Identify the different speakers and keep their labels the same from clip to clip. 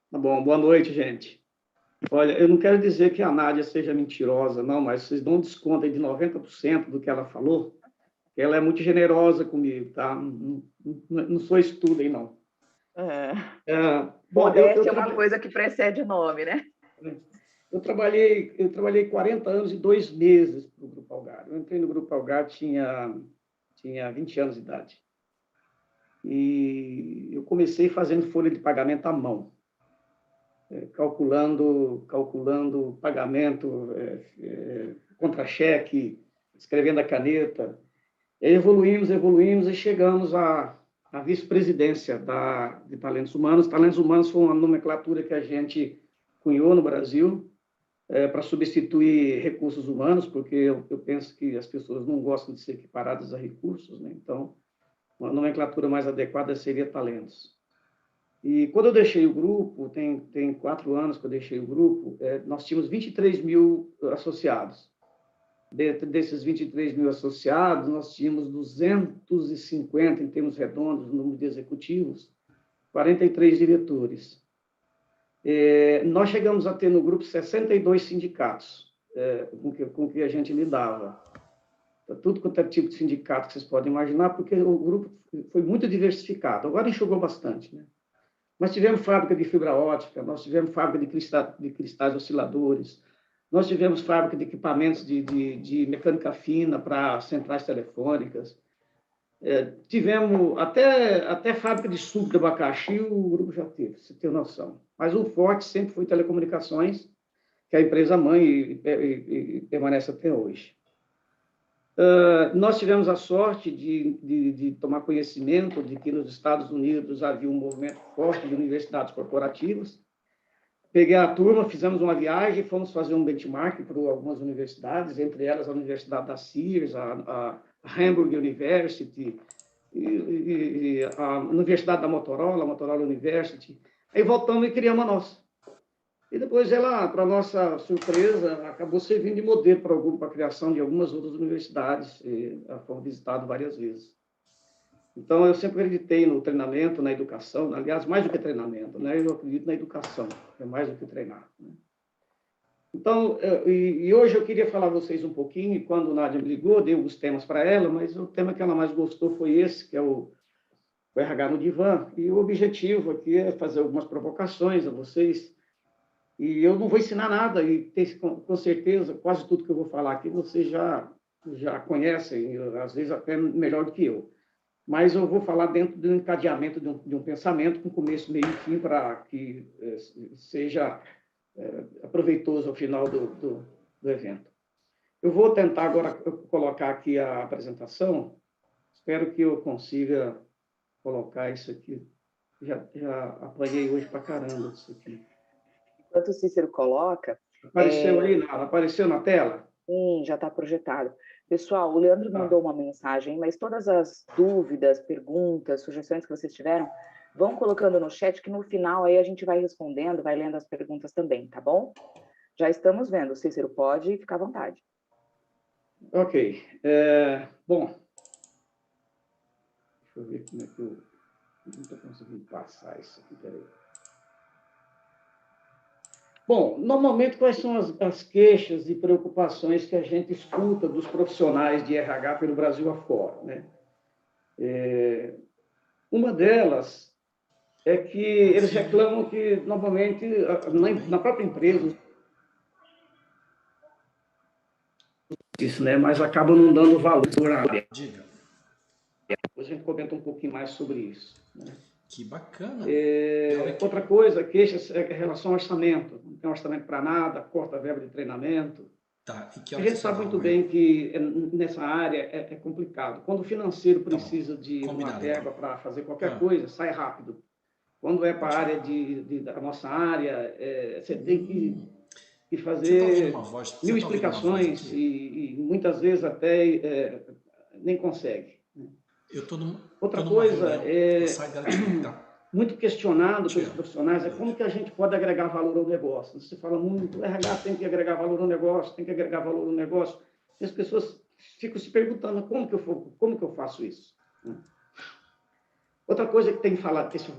Speaker 1: Tá bom, boa noite, gente. Olha, eu não quero dizer que a Nádia seja mentirosa, não, mas vocês dão um desconto aí de 90% do que ela falou, que ela é muito generosa comigo, tá? Não sou estudo aí, não.
Speaker 2: É.
Speaker 1: Bom,
Speaker 2: Modéstia é uma coisa que precede o nome, né?
Speaker 1: eu trabalhei 40 anos e 2 meses para o Grupo Algar. Eu entrei no Grupo Algar, tinha 20 anos de idade. E eu comecei fazendo folha de pagamento à mão, calculando pagamento, contra-cheque, escrevendo a caneta. E evoluímos e chegamos à vice-presidência de Talentos Humanos. Talentos Humanos foi uma nomenclatura que a gente cunhou no Brasil para substituir recursos humanos, porque eu penso que as pessoas não gostam de ser equiparadas a recursos, né? Então, uma nomenclatura mais adequada seria talentos. E quando eu deixei o grupo, tem 4 anos que eu deixei o grupo, nós tínhamos 23 mil associados. Dentro desses 23 mil associados, nós tínhamos 250, em termos redondos, no número de executivos, 43 diretores. Nós chegamos a ter no grupo 62 sindicatos com que a gente lidava. Tudo quanto é tipo de sindicato que vocês podem imaginar, porque o grupo foi muito diversificado. Agora enxugou bastante, né? Nós tivemos fábrica de fibra ótica, nós tivemos fábrica de cristais osciladores, nós tivemos fábrica de equipamentos de mecânica fina para centrais telefônicas, tivemos até fábrica de suco de abacaxi, o grupo já teve, você tem noção. Mas o forte sempre foi telecomunicações, que é a empresa mãe e permanece até hoje. Nós tivemos a sorte de tomar conhecimento de que nos Estados Unidos havia um movimento forte de universidades corporativas. Peguei a turma, fizemos uma viagem, fomos fazer um benchmark para algumas universidades, entre elas a Universidade da Sears, a Hamburg University, e a Universidade da Motorola, a Motorola University. Aí voltamos e criamos a nossa. E depois ela, para nossa surpresa, acabou servindo de modelo para a criação de algumas outras universidades, e fomos visitados várias vezes. Então, eu sempre acreditei no treinamento, na educação, aliás, mais do que treinamento, né? Eu acredito na educação, é mais do que treinar. Né? Então, e hoje eu queria falar a vocês um pouquinho, e quando a Nádia me ligou, dei alguns temas para ela, mas o tema que ela mais gostou foi esse, que é o RH no Divã, e o objetivo aqui é fazer algumas provocações a vocês. E eu não vou ensinar nada, e com certeza, quase tudo que eu vou falar aqui vocês já conhecem, às vezes até melhor do que eu. Mas eu vou falar dentro do encadeamento de um pensamento, com começo, meio e fim, para que seja proveitoso ao final do evento. Eu vou tentar agora colocar aqui a apresentação, espero que eu consiga colocar isso aqui. Já apanhei hoje para caramba isso aqui.
Speaker 2: Enquanto o Cícero coloca...
Speaker 1: Apareceu aí, apareceu na tela?
Speaker 2: Sim, já está projetado. Pessoal, o Leandro mandou uma mensagem, mas todas as dúvidas, perguntas, sugestões que vocês tiveram, vão colocando no chat, que no final aí a gente vai respondendo, vai lendo as perguntas também, tá bom? Já estamos vendo, o Cícero pode ficar à vontade.
Speaker 1: Ok. Bom, deixa eu ver como é que eu não estou conseguindo passar isso aqui, peraí. Bom, normalmente, quais são as queixas e preocupações que a gente escuta dos profissionais de RH pelo Brasil afora, né? Uma delas é que eles reclamam que, normalmente, na própria empresa, isso, né? Mas acabam não dando valor à área.
Speaker 3: Diga.
Speaker 1: Depois a gente comenta um pouquinho mais sobre isso, né?
Speaker 3: Que bacana.
Speaker 1: Outra coisa, queixas em relação ao orçamento. Não tem orçamento para nada, corta a verba de treinamento.
Speaker 3: Tá. E que
Speaker 1: A gente sabe muito bem que nessa área é complicado. Quando o financeiro precisa de uma verba para fazer qualquer coisa, sai rápido. Quando é para a área da nossa área, você tem que fazer mil explicações e muitas vezes até nem consegue. Outra coisa muito questionado pelos profissionais é como que a gente pode agregar valor ao negócio. Você fala muito, o RH tem que agregar valor ao negócio, tem que agregar valor ao negócio. E as pessoas ficam se perguntando como que eu faço isso. Outra coisa que tem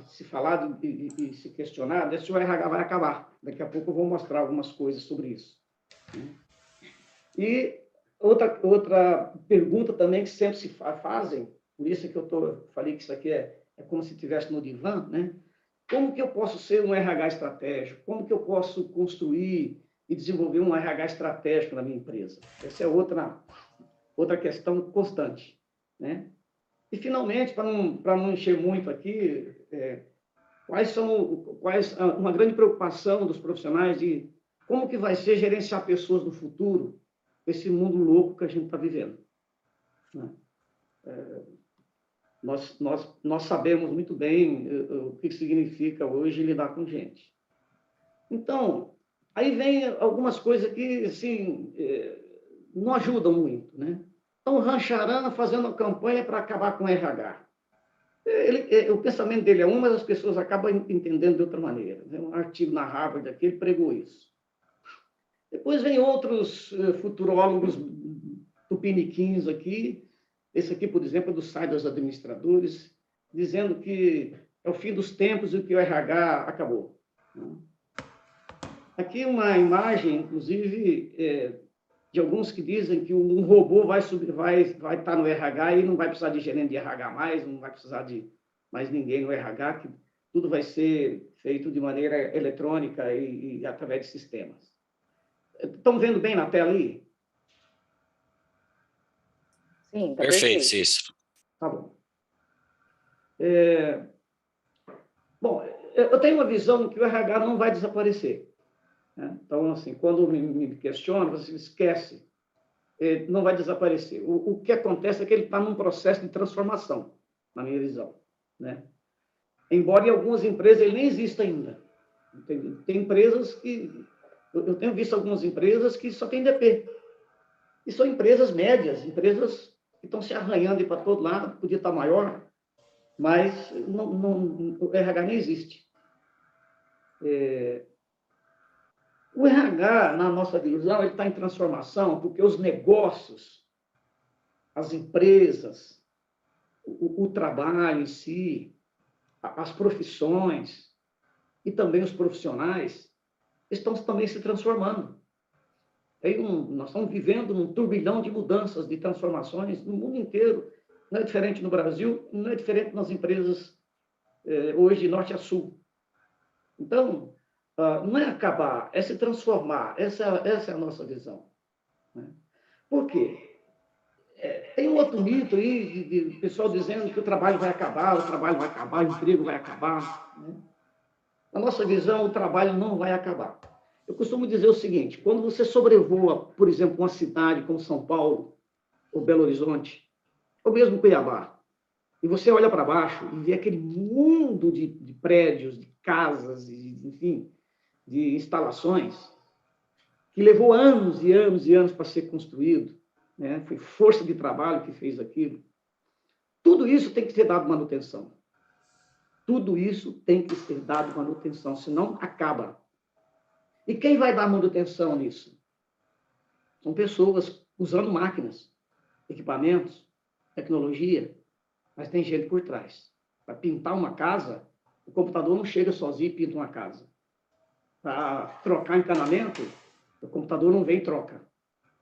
Speaker 1: se falado e se questionado é se o RH vai acabar. Daqui a pouco eu vou mostrar algumas coisas sobre isso. E outra pergunta também que sempre se fazem, por isso que falei que isso aqui é como se estivesse no divã, né? Como que eu posso ser um RH estratégico? Como que eu posso construir e desenvolver um RH estratégico na minha empresa? Essa é outra questão constante, né? E, finalmente, para não encher muito aqui, uma grande preocupação dos profissionais de como que vai ser gerenciar pessoas no futuro, esse mundo louco que a gente está vivendo, né? Nós sabemos muito bem o que significa hoje lidar com gente. Então, aí vem algumas coisas que, assim, não ajudam muito, né? Então, o Rancharan fazendo uma campanha para acabar com o RH. O pensamento dele é um, mas as pessoas acabam entendendo de outra maneira. Um artigo na Harvard aqui, ele pregou isso. Depois vem outros futurólogos tupiniquins aqui, esse aqui, por exemplo, é do site dos administradores, dizendo que é o fim dos tempos e que o RH acabou. Aqui uma imagem, inclusive, de alguns que dizem que um robô vai estar no RH e não vai precisar de gerente de RH mais, não vai precisar de mais ninguém no RH, que tudo vai ser feito de maneira eletrônica e através de sistemas. Estão vendo bem na tela aí?
Speaker 2: Sim, tá
Speaker 4: Perfeito,
Speaker 2: perfeito.
Speaker 4: isso.
Speaker 1: Tá bom. Bom, eu tenho uma visão que o RH não vai desaparecer, né? Então, assim, quando me questionam, você esquece, não vai desaparecer. O que acontece é que ele está num processo de transformação, na minha visão, né? Embora em algumas empresas ele nem exista ainda. Tem empresas que... Eu tenho visto algumas empresas que só tem DP. E são empresas médias, empresas que estão se arranhando para todo lado, podia estar maior, mas o RH nem existe. O RH, na nossa visão, ele está em transformação porque os negócios, as empresas, o trabalho em si, as profissões e também os profissionais estão também se transformando. Nós estamos vivendo num turbilhão de mudanças, de transformações no mundo inteiro. Não é diferente no Brasil, não é diferente nas empresas hoje de norte a sul. Então, não é acabar, é se transformar. Essa é a nossa visão, né? Por quê? Tem um outro mito aí de pessoal dizendo que o trabalho vai acabar, o emprego vai acabar, né? Na nossa visão, o trabalho não vai acabar. Eu costumo dizer o seguinte: quando você sobrevoa, por exemplo, uma cidade como São Paulo, ou Belo Horizonte, ou mesmo Cuiabá, e você olha para baixo e vê aquele mundo de prédios, de casas, enfim, de instalações, que levou anos e anos e anos para ser construído, né? Foi força de trabalho que fez aquilo. Tudo isso tem que ser dado manutenção. Tudo isso tem que ser dado manutenção, senão acaba. E quem vai dar manutenção nisso? São pessoas usando máquinas, equipamentos, tecnologia, mas tem gente por trás. Para pintar uma casa, o computador não chega sozinho e pinta uma casa. Para trocar encanamento, o computador não vem e troca.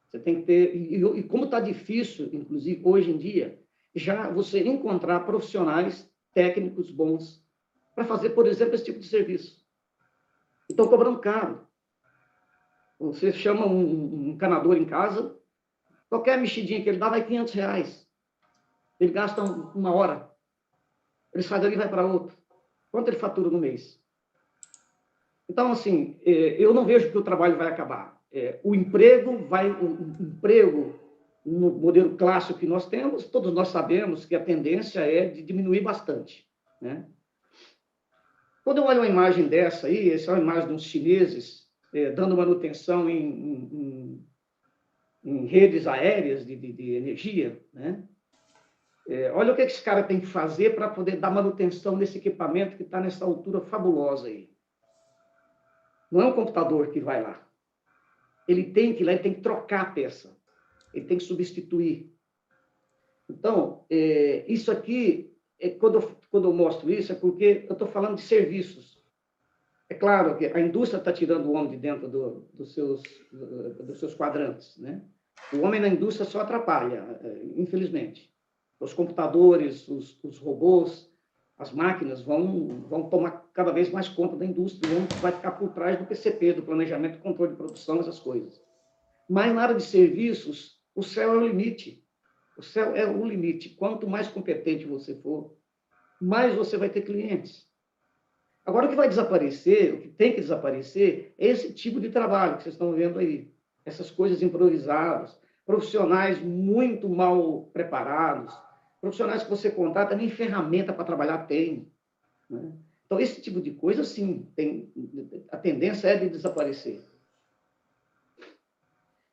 Speaker 1: Você tem que ter... E como está difícil, inclusive hoje em dia, já você encontrar profissionais técnicos bons para fazer, por exemplo, esse tipo de serviço. E estão cobrando caro. Você chama um encanador em casa, qualquer mexidinha que ele dá vai R$500. Ele gasta uma hora. Ele sai dali e vai para outro. Quanto ele fatura no mês? Então, assim, eu não vejo que o trabalho vai acabar. O emprego no modelo clássico que nós temos, todos nós sabemos que a tendência é de diminuir bastante, né? Quando eu olho uma imagem dessa aí, essa é uma imagem de uns chineses dando manutenção em redes aéreas de energia, né? Olha o que esse cara tem que fazer para poder dar manutenção nesse equipamento que está nessa altura fabulosa aí. Não é um computador que vai lá. Ele tem que ir lá, ele tem que trocar a peça. Ele tem que substituir. Então, isso aqui quando eu mostro isso, é porque eu estou falando de serviços. É claro que a indústria está tirando o homem de dentro dos seus quadrantes, né? O homem na indústria só atrapalha, infelizmente. Os computadores, os robôs, as máquinas vão tomar cada vez mais conta da indústria, o homem vai ficar por trás do PCP, do planejamento e controle de produção, essas coisas. Mas na área de serviços, o céu é o limite. O céu é o limite. Quanto mais competente você for, mais você vai ter clientes. Agora, o que vai desaparecer, o que tem que desaparecer, é esse tipo de trabalho que vocês estão vendo aí. Essas coisas improvisadas, profissionais muito mal preparados, profissionais que você contrata, nem ferramenta para trabalhar tem. Né? Então, esse tipo de coisa, sim, a tendência é de desaparecer.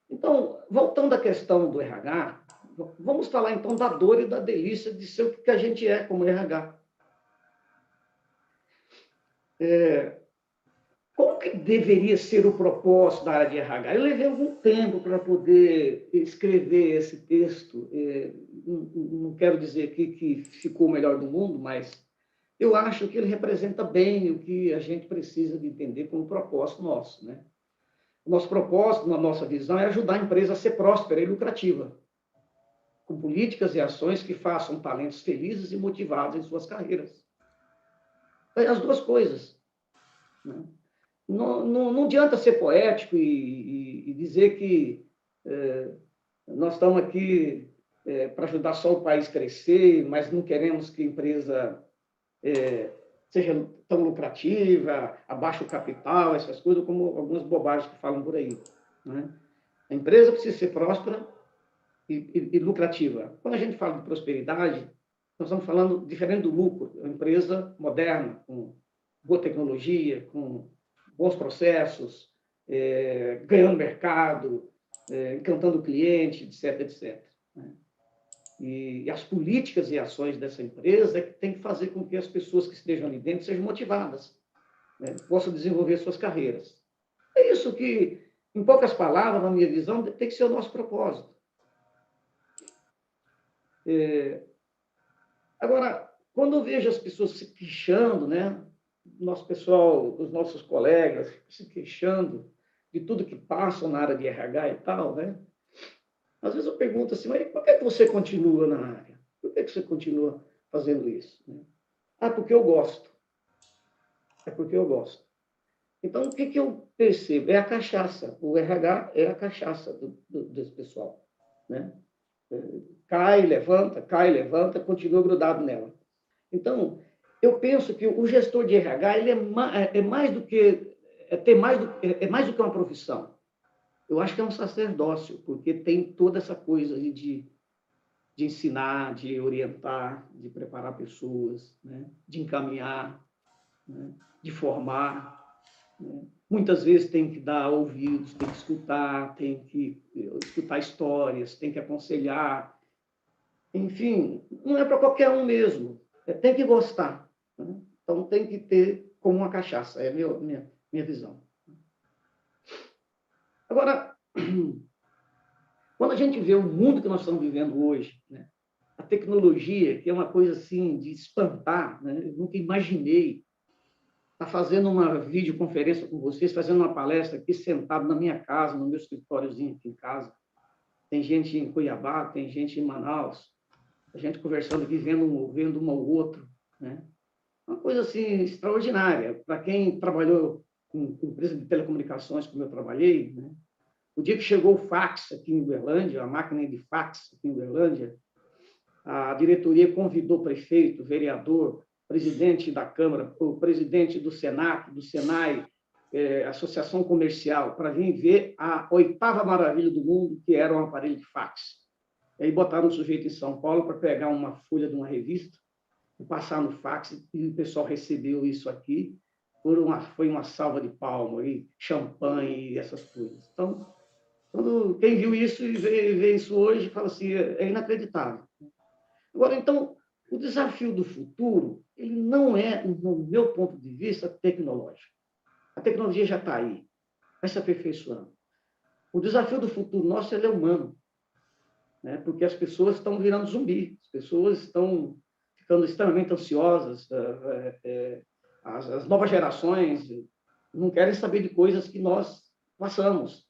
Speaker 1: Então, voltando à questão do RH, vamos falar, então, da dor e da delícia de ser o que a gente é como RH. Como que deveria ser o propósito da área de RH? Eu levei algum tempo para poder escrever esse texto. Não quero dizer aqui que ficou o melhor do mundo, mas eu acho que ele representa bem o que a gente precisa de entender como propósito nosso, né? O nosso propósito, na nossa visão, é ajudar a empresa a ser próspera e lucrativa, com políticas e ações que façam talentos felizes e motivados em suas carreiras. As duas coisas, né? Não adianta ser poético e dizer que nós estamos aqui para ajudar só o país a crescer, mas não queremos que a empresa seja tão lucrativa, abaixe o capital, essas coisas, como algumas bobagens que falam por aí, né? A empresa precisa ser próspera e lucrativa. Quando a gente fala de prosperidade, nós estamos falando diferente do lucro. É uma empresa moderna, com boa tecnologia, com bons processos, ganhando mercado, encantando o cliente, etc, etc. Né? E as políticas e ações dessa empresa é que tem que fazer com que as pessoas que estejam ali dentro sejam motivadas, né? Possam desenvolver suas carreiras. É isso que, em poucas palavras, na minha visão, tem que ser o nosso propósito. Agora, quando eu vejo as pessoas se queixando, né? Nosso pessoal, os nossos colegas se queixando de tudo que passam na área de RH e tal, né? Às vezes eu pergunto assim, mas por que você continua na área? Por que você continua fazendo isso? Ah, porque eu gosto. É porque eu gosto. Então, o que eu percebo? É a cachaça. O RH é a cachaça desse pessoal, né? Cai, levanta, continua grudado nela. Então, eu penso que o gestor de RH ele é mais do que uma profissão. Eu acho que é um sacerdócio, porque tem toda essa coisa de ensinar, de orientar, de preparar pessoas, né? De encaminhar, né? De formar. Né? Muitas vezes tem que dar ouvidos, tem que escutar histórias, tem que aconselhar. Enfim, não é para qualquer um mesmo. Tem que gostar. Né? Então, tem que ter como uma cachaça. É a minha visão. Agora, quando a gente vê o mundo que nós estamos vivendo hoje, né? A tecnologia, que é uma coisa assim de espantar, né? Eu nunca imaginei estar fazendo uma videoconferência com vocês, fazendo uma palestra aqui, sentado na minha casa, no meu escritóriozinho aqui em casa. Tem gente em Cuiabá, tem gente em Manaus, a gente conversando aqui, vendo um ao outro, né? Uma coisa assim extraordinária. Para quem trabalhou com empresa de telecomunicações, como eu trabalhei, né? O dia que chegou o fax aqui em Uberlândia, a máquina de fax aqui em Uberlândia, a diretoria convidou o prefeito, o vereador, presidente da Câmara, o presidente do Senac, do Senai, Associação Comercial, para vir ver a 8ª maravilha do mundo, que era um aparelho de fax. E aí botaram um sujeito em São Paulo para pegar uma folha de uma revista e passar no fax, e o pessoal recebeu isso aqui. Foi uma salva de palmas, e champanhe e essas coisas. Então, quem viu isso e vê isso hoje, fala assim, é inacreditável. Agora, então, o desafio do futuro, ele não é, no meu ponto de vista, tecnológico. A tecnologia já está aí, vai se aperfeiçoando. O desafio do futuro nosso é humano, né? Porque as pessoas estão virando zumbi, as pessoas estão ficando extremamente ansiosas. As novas gerações não querem saber de coisas que nós passamos.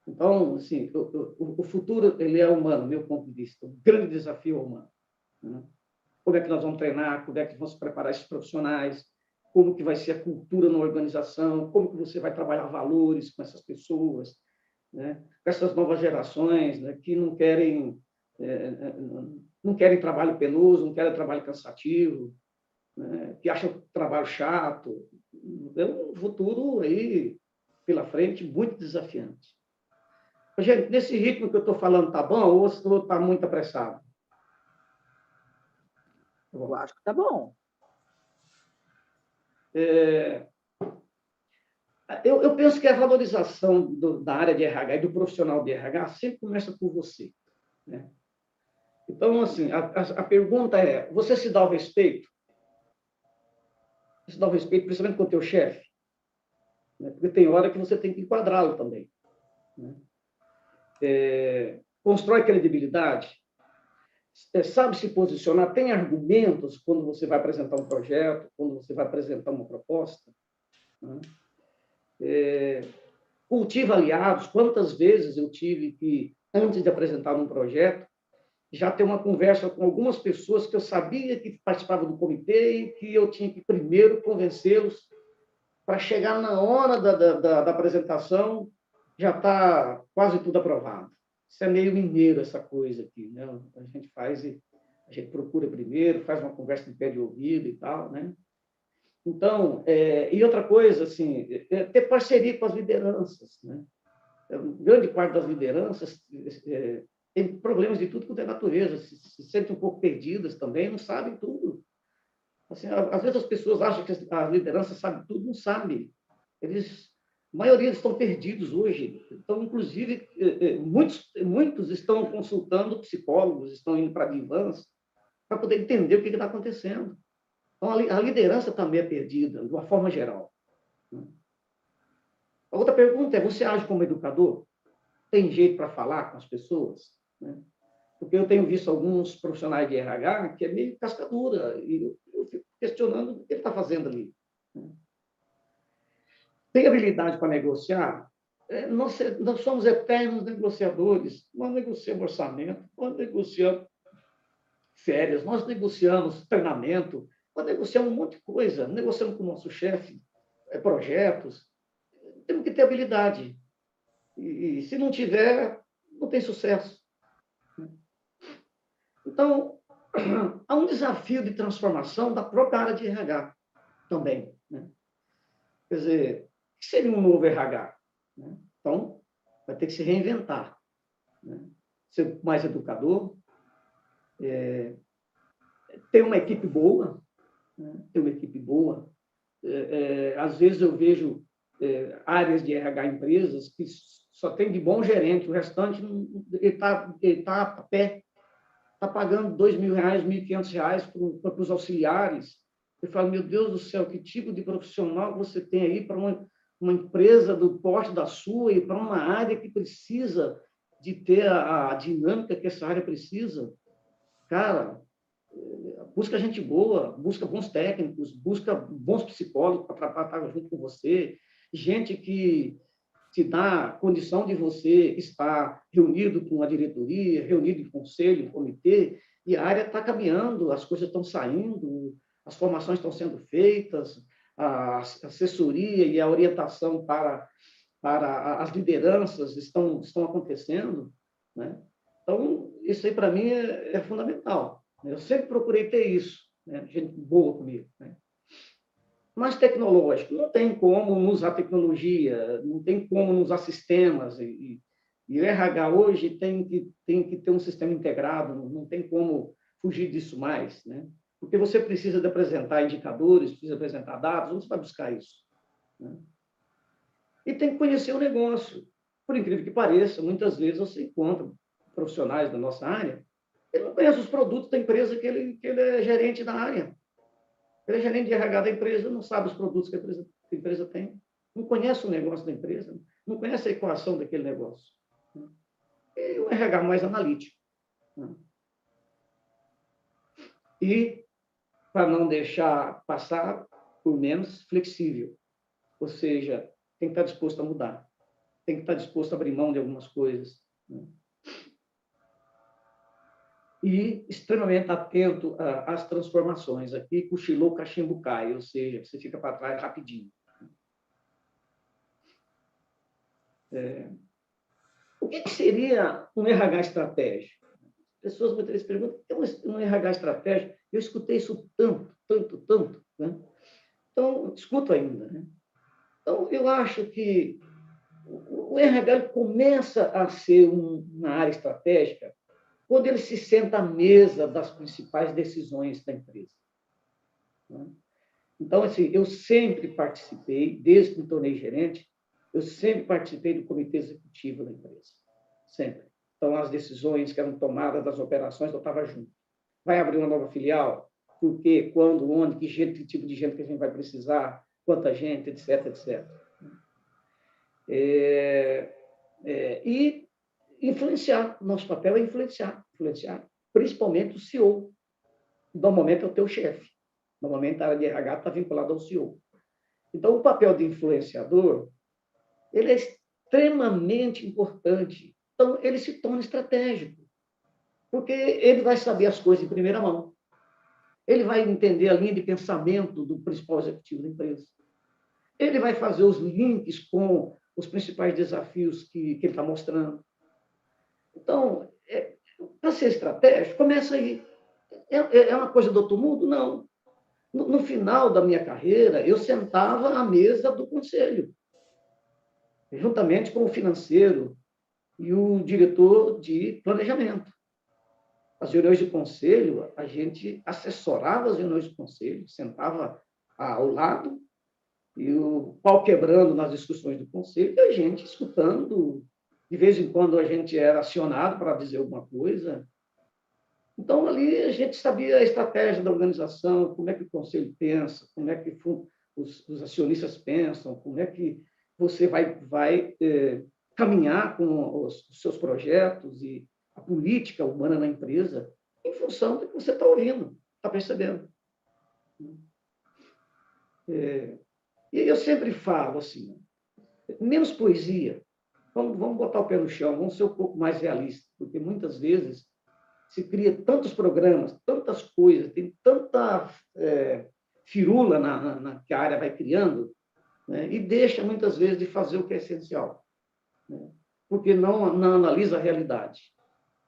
Speaker 1: Então, assim, o futuro ele é humano, do meu ponto de vista. O grande desafio é humano. Né? Como é que nós vamos treinar? Como é que vamos preparar esses profissionais? Como que vai ser a cultura na organização? Como que você vai trabalhar valores com essas pessoas? Né? Com essas novas gerações, né, que não querem trabalho penoso, não querem trabalho cansativo, né, que acham o trabalho chato. É um futuro aí pela frente muito desafiante. Gente, nesse ritmo que eu estou falando, tá bom ou está muito apressado?
Speaker 2: Tá bom. Eu acho que tá bom.
Speaker 1: Eu penso que a valorização da área de RH e do profissional de RH sempre começa por você. Né? Então, assim, a pergunta é, você se dá o respeito? Você se dá o respeito principalmente com o teu chefe? Né? Porque tem hora que você tem que enquadrá-lo também. Né? Constrói credibilidade? Sabe se posicionar? Tem argumentos quando você vai apresentar um projeto, quando você vai apresentar uma proposta? Né? Cultiva aliados. Quantas vezes eu tive que, antes de apresentar um projeto, já ter uma conversa com algumas pessoas que eu sabia que participavam do comitê e que eu tinha que primeiro convencê-los para chegar na hora da apresentação, já está quase tudo aprovado. Isso é meio mineiro, essa coisa aqui. Né? A gente procura primeiro, faz uma conversa de pé de ouvido e tal, né? Então, e outra coisa, assim, ter parceria com as lideranças, né? Grande parte das lideranças tem problemas de tudo quanto é natureza, se sentem um pouco perdidas também, não sabem tudo. Assim, às vezes as pessoas acham que a liderança sabe tudo, não sabe. A maioria estão perdidos hoje. Então, inclusive, muitos estão consultando psicólogos, estão indo para divãs para poder entender o que está acontecendo. Então, a liderança também é perdida, de uma forma geral. A outra pergunta é, você age como educador? Tem jeito para falar com as pessoas? Né? Porque eu tenho visto alguns profissionais de RH que é meio cascadura, e eu fico questionando o que ele está fazendo ali. Né? Tem habilidade para negociar? Nós somos eternos negociadores. Nós negociamos orçamento, nós negociamos férias, nós negociamos treinamento, nós negociamos um monte de coisa, negociamos com o nosso chefe, projetos. Temos que ter habilidade. E se não tiver, não tem sucesso. Então, há um desafio de transformação da própria área de RH também. Né? Quer dizer, o que seria um novo RH? Né? Então, vai ter que se reinventar. Né? Ser mais educador, ter uma equipe boa, né? Ter uma equipe boa. Às vezes eu vejo áreas de RH empresas que só tem de bom gerente, o restante ele tá a pé, está pagando R$2.000, R$1.500 para os auxiliares. Eu falo, meu Deus do céu, que tipo de profissional você tem aí para uma empresa do porte da sua e para uma área que precisa de ter a dinâmica que essa área precisa? Cara, busca gente boa, busca bons técnicos, busca bons psicólogos para trabalhar junto com você, gente que te dá condição de você estar reunido com a diretoria, reunido em conselho, em comitê, e a área está caminhando, as coisas estão saindo, as formações estão sendo feitas, a assessoria e a orientação para as lideranças estão acontecendo. Né? Então, isso aí, para mim, é fundamental. Eu sempre procurei ter isso, né? Gente boa comigo. Né? Mas tecnológico, não tem como não usar tecnologia, não tem como não usar sistemas. E o RH hoje tem que ter um sistema integrado, não tem como fugir disso mais. Né? Porque você precisa de apresentar indicadores, precisa apresentar dados, onde você vai buscar isso? Né? E tem que conhecer o negócio. Por incrível que pareça, muitas vezes você encontra profissionais da nossa área, ele não conhece os produtos da empresa que ele é gerente da área. Ele é gerente de RH da empresa, não sabe os produtos que a empresa tem, não conhece o negócio da empresa, não conhece a equação daquele negócio. E o RH mais analítico. E para não deixar passar por menos flexível. Ou seja, tem que estar disposto a mudar, tem que estar disposto a abrir mão de algumas coisas, né? E extremamente atento às transformações. Aqui, cochilou, o cachimbo cai, ou seja, você fica para trás rapidinho. O que seria um RH estratégico? Pessoas muitas vezes perguntam, o que é um RH estratégico? Eu escutei isso tanto, né? Então, escuto ainda, né? Então, eu acho que o RH começa a ser uma área estratégica quando ele se senta à mesa das principais decisões da empresa, né? Então, assim, eu sempre participei, desde que me tornei gerente, eu sempre participei do comitê executivo da empresa, sempre. Então, as decisões que eram tomadas, das operações, eu estava junto. Vai abrir uma nova filial? Por quê? Quando? Onde? Que jeito, que tipo de gente que a gente vai precisar? Quanta gente? Etc, etc. E influenciar. Nosso papel é influenciar, principalmente o CEO. Normalmente é o teu chefe. Normalmente a área de RH está vinculada ao CEO. Então, o papel de influenciador, ele é extremamente importante. Então, ele se torna estratégico, porque ele vai saber as coisas em primeira mão. Ele vai entender a linha de pensamento do principal executivo da empresa. Ele vai fazer os links com os principais desafios que ele está mostrando. Então, para ser estratégico, começa aí. É uma coisa do outro mundo? Não. No final da minha carreira, eu sentava à mesa do conselho, juntamente com o financeiro e o diretor de planejamento. As reuniões de conselho, a gente assessorava as reuniões de conselho, sentava ao lado, e o pau quebrando nas discussões do conselho, e a gente escutando. De vez em quando a gente era acionado para dizer alguma coisa. Então, ali a gente sabia a estratégia da organização, como é que o conselho pensa, como é que os acionistas pensam, como é que você vai caminhar com os seus projetos e a política humana na empresa em função do que você está ouvindo, está percebendo. E eu sempre falo assim, menos poesia, vamos botar o pé no chão, vamos ser um pouco mais realistas, porque muitas vezes se cria tantos programas, tantas coisas, tem tanta firula que a área vai criando, né, e deixa muitas vezes de fazer o que é essencial, né, porque não analisa a realidade,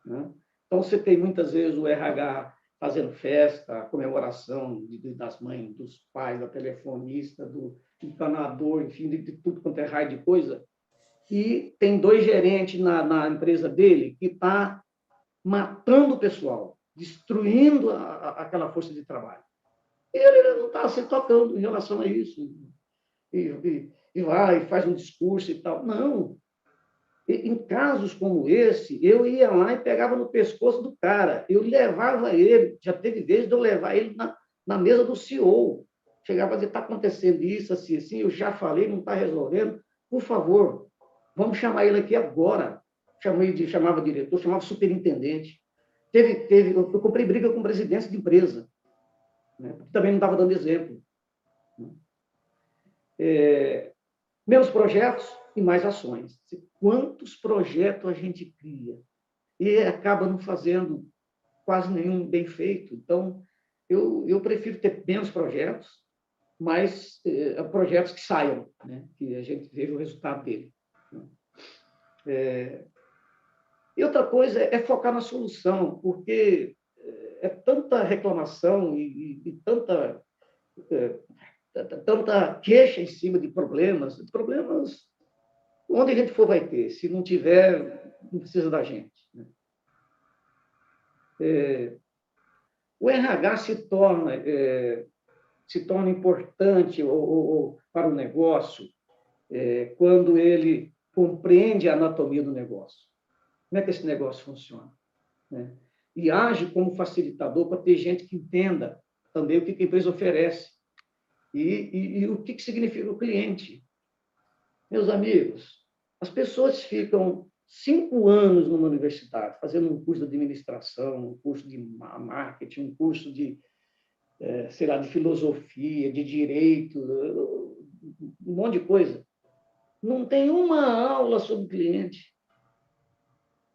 Speaker 1: né? Então, você tem muitas vezes o RH fazendo festa, comemoração das mães, dos pais, da telefonista, do encanador, enfim, de tudo quanto é raio de coisa, e tem 2 gerentes na empresa dele que está matando o pessoal, destruindo aquela força de trabalho. E ele não está se tocando em relação a isso. E vai, e faz um discurso e tal. Não. Em casos como esse, eu ia lá e pegava no pescoço do cara. Eu levava ele, já teve vezes de eu levar ele na mesa do CEO. Chegava a dizer, está acontecendo isso, assim, assim, eu já falei, não está resolvendo. Por favor, vamos chamar ele aqui agora. Chamava diretor, chamava superintendente. Eu comprei briga com presidência de empresa, né? Porque também não estava dando exemplo. Menos projetos e mais ações. Quantos projetos a gente cria? E acaba não fazendo quase nenhum bem feito. Então, eu prefiro ter menos projetos, mas projetos que saiam, né? Que a gente veja o resultado dele. E outra coisa é focar na solução, porque é tanta reclamação e tanta queixa em cima de problemas onde a gente for vai ter, se não tiver, não precisa da gente, né? O RH se torna importante para o negócio quando ele compreende a anatomia do negócio. Como é que esse negócio funciona, né? E age como facilitador para ter gente que entenda também o que a empresa oferece e o que significa o cliente. Meus amigos, as pessoas ficam 5 anos numa universidade, fazendo um curso de administração, um curso de marketing, um curso de sei lá, de filosofia, de direito, um monte de coisa. Não tem uma aula sobre cliente.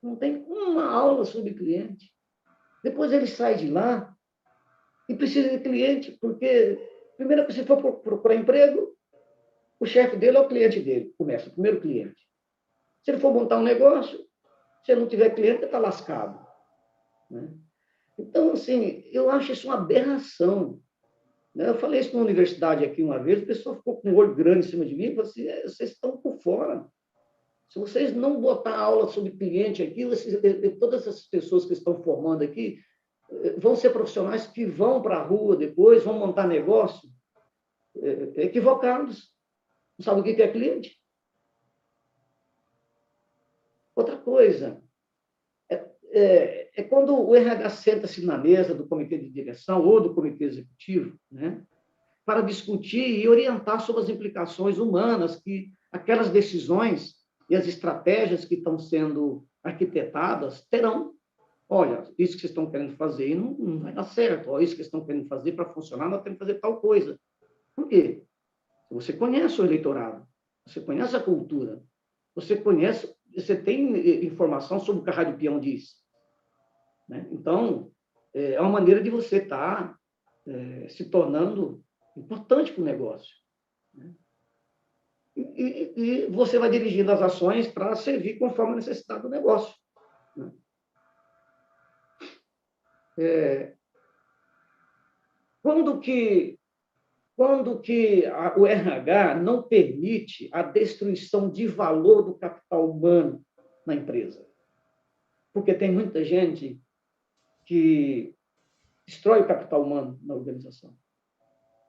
Speaker 1: Não tem uma aula sobre cliente. Depois ele sai de lá e precisa de cliente, porque, primeiro, se for procurar emprego, o chefe dele é o cliente dele, começa, o primeiro cliente. Se ele for montar um negócio, se ele não tiver cliente, ele está lascado. Né? Então, assim, eu acho isso uma aberração. Eu falei isso na universidade aqui uma vez, o pessoal ficou com um olho grande em cima de mim e falou assim, vocês estão por fora. Se vocês não botar aula sobre cliente aqui, todas essas pessoas que estão formando aqui vão ser profissionais que vão para a rua depois, vão montar negócio equivocados. Não sabe o que é cliente? Outra coisa, quando o RH senta-se na mesa do comitê de direção ou do comitê executivo, né, para discutir e orientar sobre as implicações humanas que aquelas decisões e as estratégias que estão sendo arquitetadas terão. Olha, isso que vocês estão querendo fazer não vai dar certo. Olha, isso que vocês estão querendo fazer para funcionar, nós temos que fazer tal coisa. Por quê? Você conhece o eleitorado, você conhece a cultura, você tem informação sobre o que a Rádio Peão diz. Né? Então, é uma maneira de você estar se tornando importante para o negócio. Né? E você vai dirigindo as ações para servir conforme a necessidade do negócio. Né? Quando que o RH não permite a destruição de valor do capital humano na empresa? Porque tem muita gente que destrói o capital humano na organização.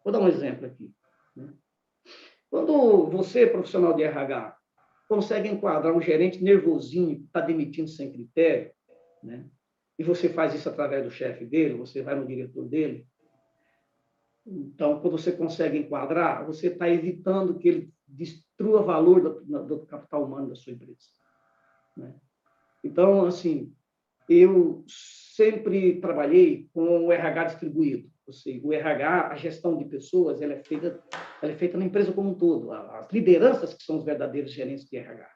Speaker 1: Vou dar um exemplo aqui. Né? Quando você, profissional de RH, consegue enquadrar um gerente nervosinho que está demitindo sem critério, né? E você faz isso através do chefe dele, você vai no diretor dele, então, quando você consegue enquadrar, você está evitando que ele destrua valor do capital humano da sua empresa. Né? Então, assim, eu sempre trabalhei com o RH distribuído. Ou seja, o RH, a gestão de pessoas, ela é feita na empresa como um todo. As lideranças que são os verdadeiros gerentes de RH.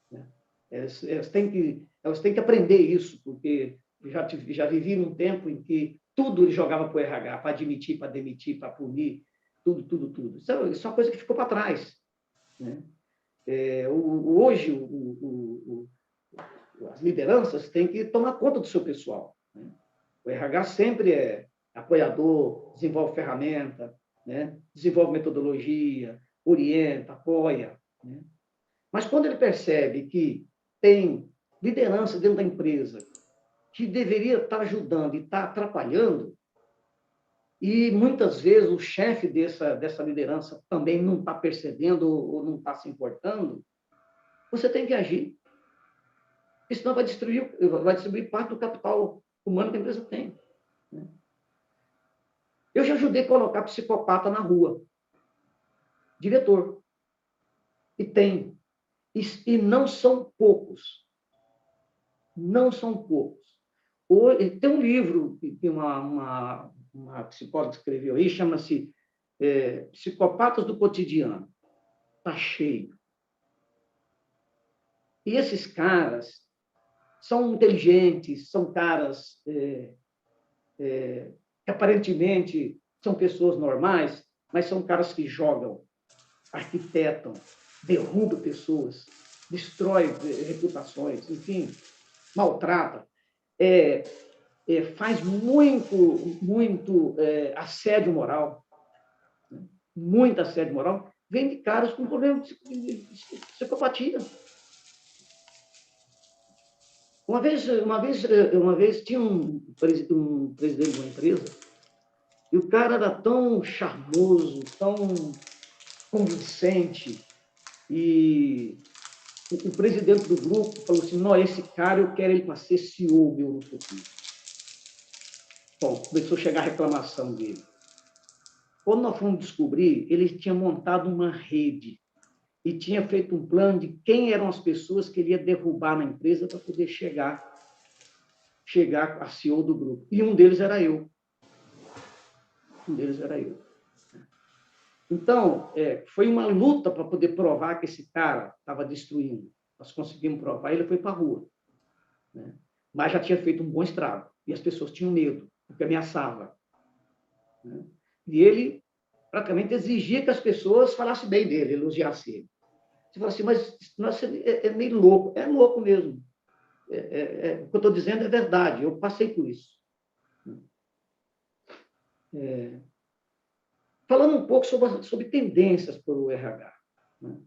Speaker 1: Né? Elas têm que aprender isso, porque já vivi num tempo em que tudo ele jogava para o RH, para admitir, para demitir, para punir, tudo. Isso é uma coisa que ficou para trás. Né? Hoje, as lideranças têm que tomar conta do seu pessoal. Né? O RH sempre é apoiador, desenvolve ferramenta, né? Desenvolve metodologia, orienta, apoia. Né? Mas quando ele percebe que tem liderança dentro da empresa que deveria estar ajudando e está atrapalhando, e muitas vezes o chefe dessa liderança também não está percebendo ou não está se importando, você tem que agir. Porque senão vai destruir parte do capital humano que a empresa tem. Eu já ajudei a colocar psicopata na rua. Diretor. E tem. E não são poucos. Não são poucos. Tem um livro que uma psicóloga escreveu aí, chama-se Psicopatas do Cotidiano. Está cheio. E esses caras são inteligentes, são caras que aparentemente são pessoas normais, mas são caras que jogam, arquitetam, derrubam pessoas, destrói reputações, enfim, maltrata. Faz muito assédio moral, né? Muito assédio moral, vem de caras com problema de psicopatia. Uma vez tinha um presidente de uma empresa e o cara era tão charmoso, tão convincente, e o presidente do grupo falou assim, não, esse cara eu quero ele para ser CEO meu no futuro. Bom, começou a chegar a reclamação dele. Quando nós fomos descobrir, ele tinha montado uma rede e tinha feito um plano de quem eram as pessoas que ele ia derrubar na empresa para poder chegar a CEO do grupo. E um deles era eu. Um deles era eu. Então, foi uma luta para poder provar que esse cara estava destruindo. Nós conseguimos provar, ele foi para a rua. Né? Mas já tinha feito um bom estrago. E as pessoas tinham medo, porque ameaçava. Né? E ele praticamente exigia que as pessoas falassem bem dele, elogiassem ele. Você fala assim, mas nossa, é meio louco. É louco mesmo. O que eu estou dizendo é verdade. Eu passei por isso. Falando um pouco sobre tendências para o RH. Né?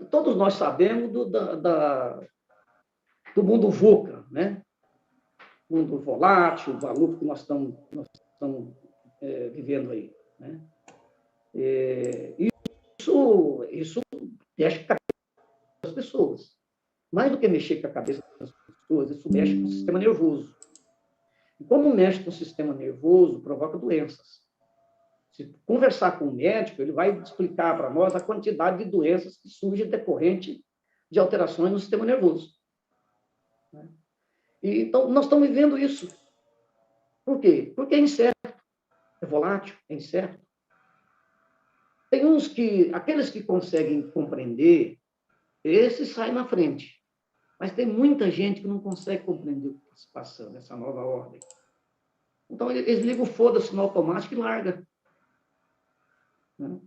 Speaker 1: Todos nós sabemos do mundo VUCA, né? Mundo volátil, o valor que nós estamos vivendo aí. Né? Isso mexe com a cabeça das pessoas. Mais do que mexer com a cabeça das pessoas, isso mexe com o sistema nervoso. E como mexe com o sistema nervoso, provoca doenças. Se conversar com o médico, ele vai explicar para nós a quantidade de doenças que surgem decorrente de alterações no sistema nervoso. E, então, nós estamos vivendo isso. Por quê? Porque é incerto, é volátil, é incerto. Tem aqueles que conseguem compreender, esses saem na frente. Mas tem muita gente que não consegue compreender o que está se passando, essa nova ordem. Então, eles ligam o foda-se no automático e larga. Né?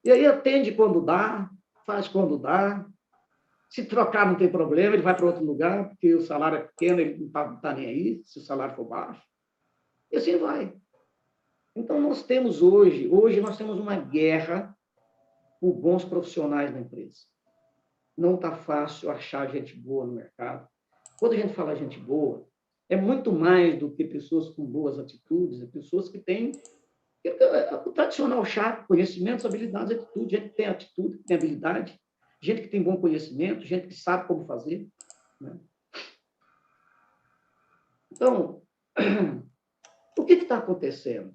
Speaker 1: E aí atende quando dá, faz quando dá. Se trocar não tem problema, ele vai para outro lugar, porque o salário é pequeno, ele não está nem aí, se o salário for baixo. E assim vai. Então, nós temos hoje nós temos uma guerra por bons profissionais na empresa. Não está fácil achar gente boa no mercado. Quando a gente fala gente boa, é muito mais do que pessoas com boas atitudes, é pessoas que têm o tradicional chato, conhecimentos, habilidades, atitude, gente que tem atitude, que tem habilidade, gente que tem bom conhecimento, gente que sabe como fazer. Né? Então, o que está acontecendo?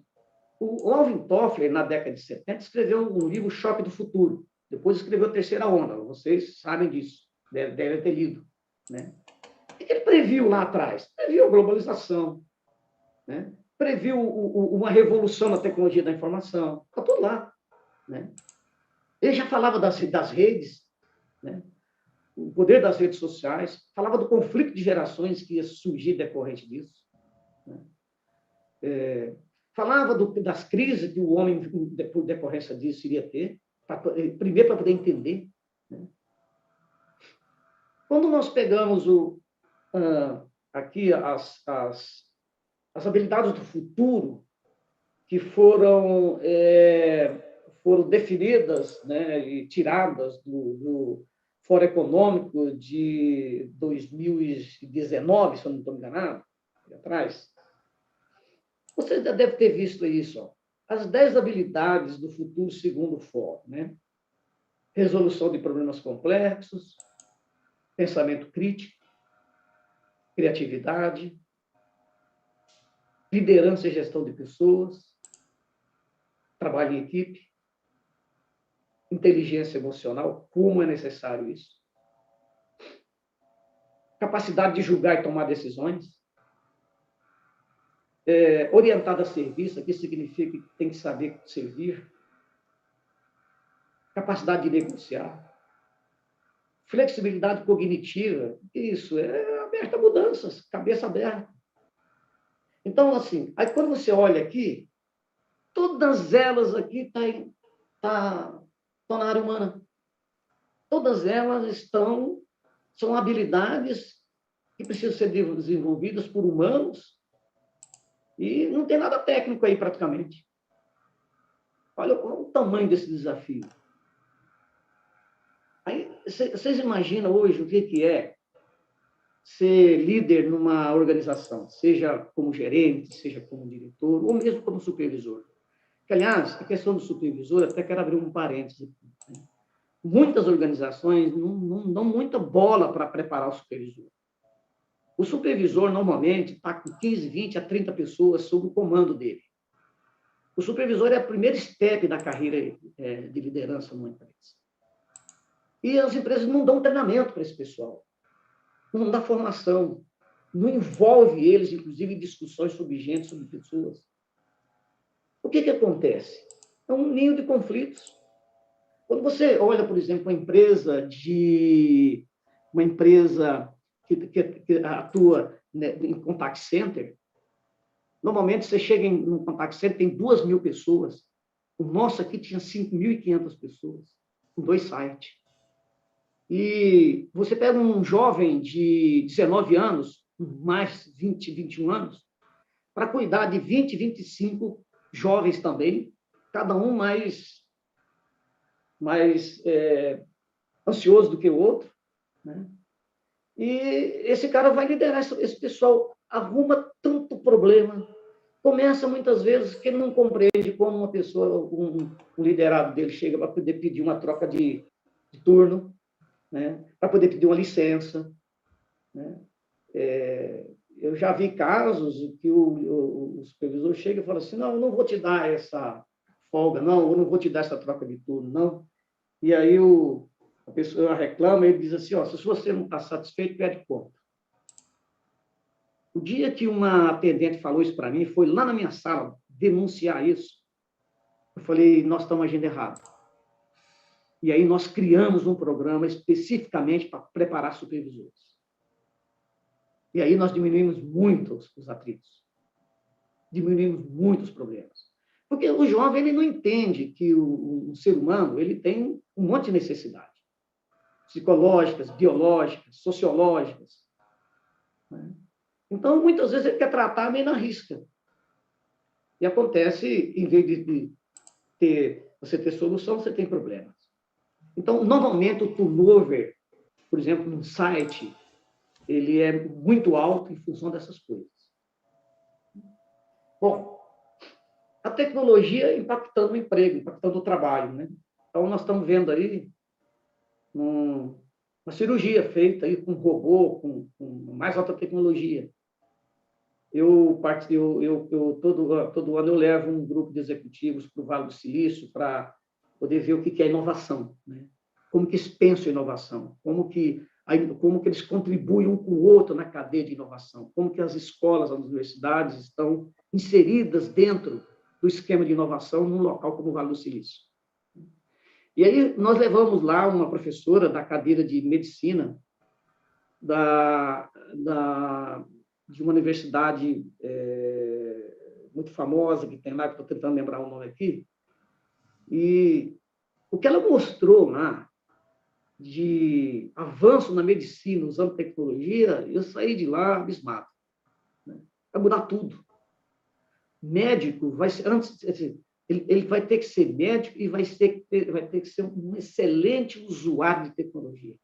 Speaker 1: O Alvin Toffler, na década de 70, escreveu um livro, Choque do Futuro. Depois escreveu Terceira Onda. Vocês sabem disso, devem ter lido. Né? O que ele previu lá atrás? Previu a globalização, né? Previu uma revolução na tecnologia da informação. Está tudo lá. Né? Ele já falava das redes, né? O poder das redes sociais, falava do conflito de gerações que ia surgir decorrente disso. Né? Falava das crises que o homem, por decorrência disso, iria ter, primeiro para poder entender. Né? Quando nós pegamos aqui as habilidades do futuro, que foram definidas, né, e tiradas do Fórum Econômico de 2019, se eu não estou enganado, atrás, você já deve ter visto isso. Ó. As 10 habilidades do futuro segundo o Fórum. Né? Resolução de problemas complexos, pensamento crítico, criatividade, liderança e gestão de pessoas, trabalho em equipe, inteligência emocional, como é necessário isso, capacidade de julgar e tomar decisões, orientada a serviço, que significa que tem que saber servir, capacidade de negociar, flexibilidade cognitiva, isso é aberta a mudanças, cabeça aberta. Então, assim, aí quando você olha aqui, todas elas aqui estão na área humana. Todas elas são habilidades que precisam ser desenvolvidas por humanos e não tem nada técnico aí, praticamente. Olha o tamanho desse desafio. Aí, vocês imaginam hoje o que é ser líder numa organização, seja como gerente, seja como diretor, ou mesmo como supervisor. Que, aliás, a questão do supervisor, até quero abrir um parênteses. Muitas organizações não dão muita bola para preparar o supervisor. O supervisor, normalmente, está com 15, 20 a 30 pessoas sob o comando dele. O supervisor é a primeira step da carreira de liderança numa empresa. E as empresas não dão treinamento para esse pessoal. Não dá formação. Não envolve eles, inclusive, em discussões sobre gente, sobre pessoas. O que acontece? É um ninho de conflitos. Quando você olha, por exemplo, uma empresa que atua, né, em contact center, normalmente você chega num contact center, tem 2.000 pessoas. O nosso aqui tinha 5.500 pessoas, com 2 sites. E você pega um jovem de 19 anos, mais 20, 21 anos, para cuidar de 20, 25 jovens também, cada um mais ansioso do que o outro, né? E esse cara vai liderar esse pessoal, arruma tanto problema, começa muitas vezes que ele não compreende como uma pessoa, um liderado dele chega para poder pedir uma troca de turno, né? Para poder pedir uma licença, né? Eu já vi casos que o supervisor chega e fala assim, não, eu não vou te dar essa folga, não, eu não vou te dar essa troca de turno, não. E aí a pessoa reclama e ele diz assim, ó, se você não está satisfeito, pede conta. O dia que uma atendente falou isso para mim, foi lá na minha sala denunciar isso. Eu falei, nós estamos agindo errado. E aí nós criamos um programa especificamente para preparar supervisores. E aí nós diminuímos muito os atritos. Diminuímos muitos problemas. Porque o jovem ele não entende que o ser humano ele tem um monte de necessidades. Psicológicas, biológicas, sociológicas, né? Então, muitas vezes, ele quer tratar meio na risca. E acontece, em vez de você ter solução, você tem problemas. Então, normalmente, o turnover, por exemplo, num site, ele é muito alto em função dessas coisas. Bom, a tecnologia impactando o emprego, impactando o trabalho, né? Então, nós estamos vendo aí uma cirurgia feita aí com robô, com mais alta tecnologia. Todo ano eu levo um grupo de executivos para o Vale do Silício para poder ver o que é inovação, né? Como que eles pensam em inovação, como que eles contribuem um com o outro na cadeia de inovação, como que as escolas, as universidades estão inseridas dentro do esquema de inovação num local como o Vale do Silício. E aí nós levamos lá uma professora da cadeira de medicina de uma universidade muito famosa que tem lá, que estou tentando lembrar o nome aqui, e o que ela mostrou lá de avanço na medicina usando tecnologia, eu saí de lá abismado, né? Vai mudar tudo. Médico vai ser, ele vai ter que ser médico e vai ter que ser um excelente usuário de tecnologia.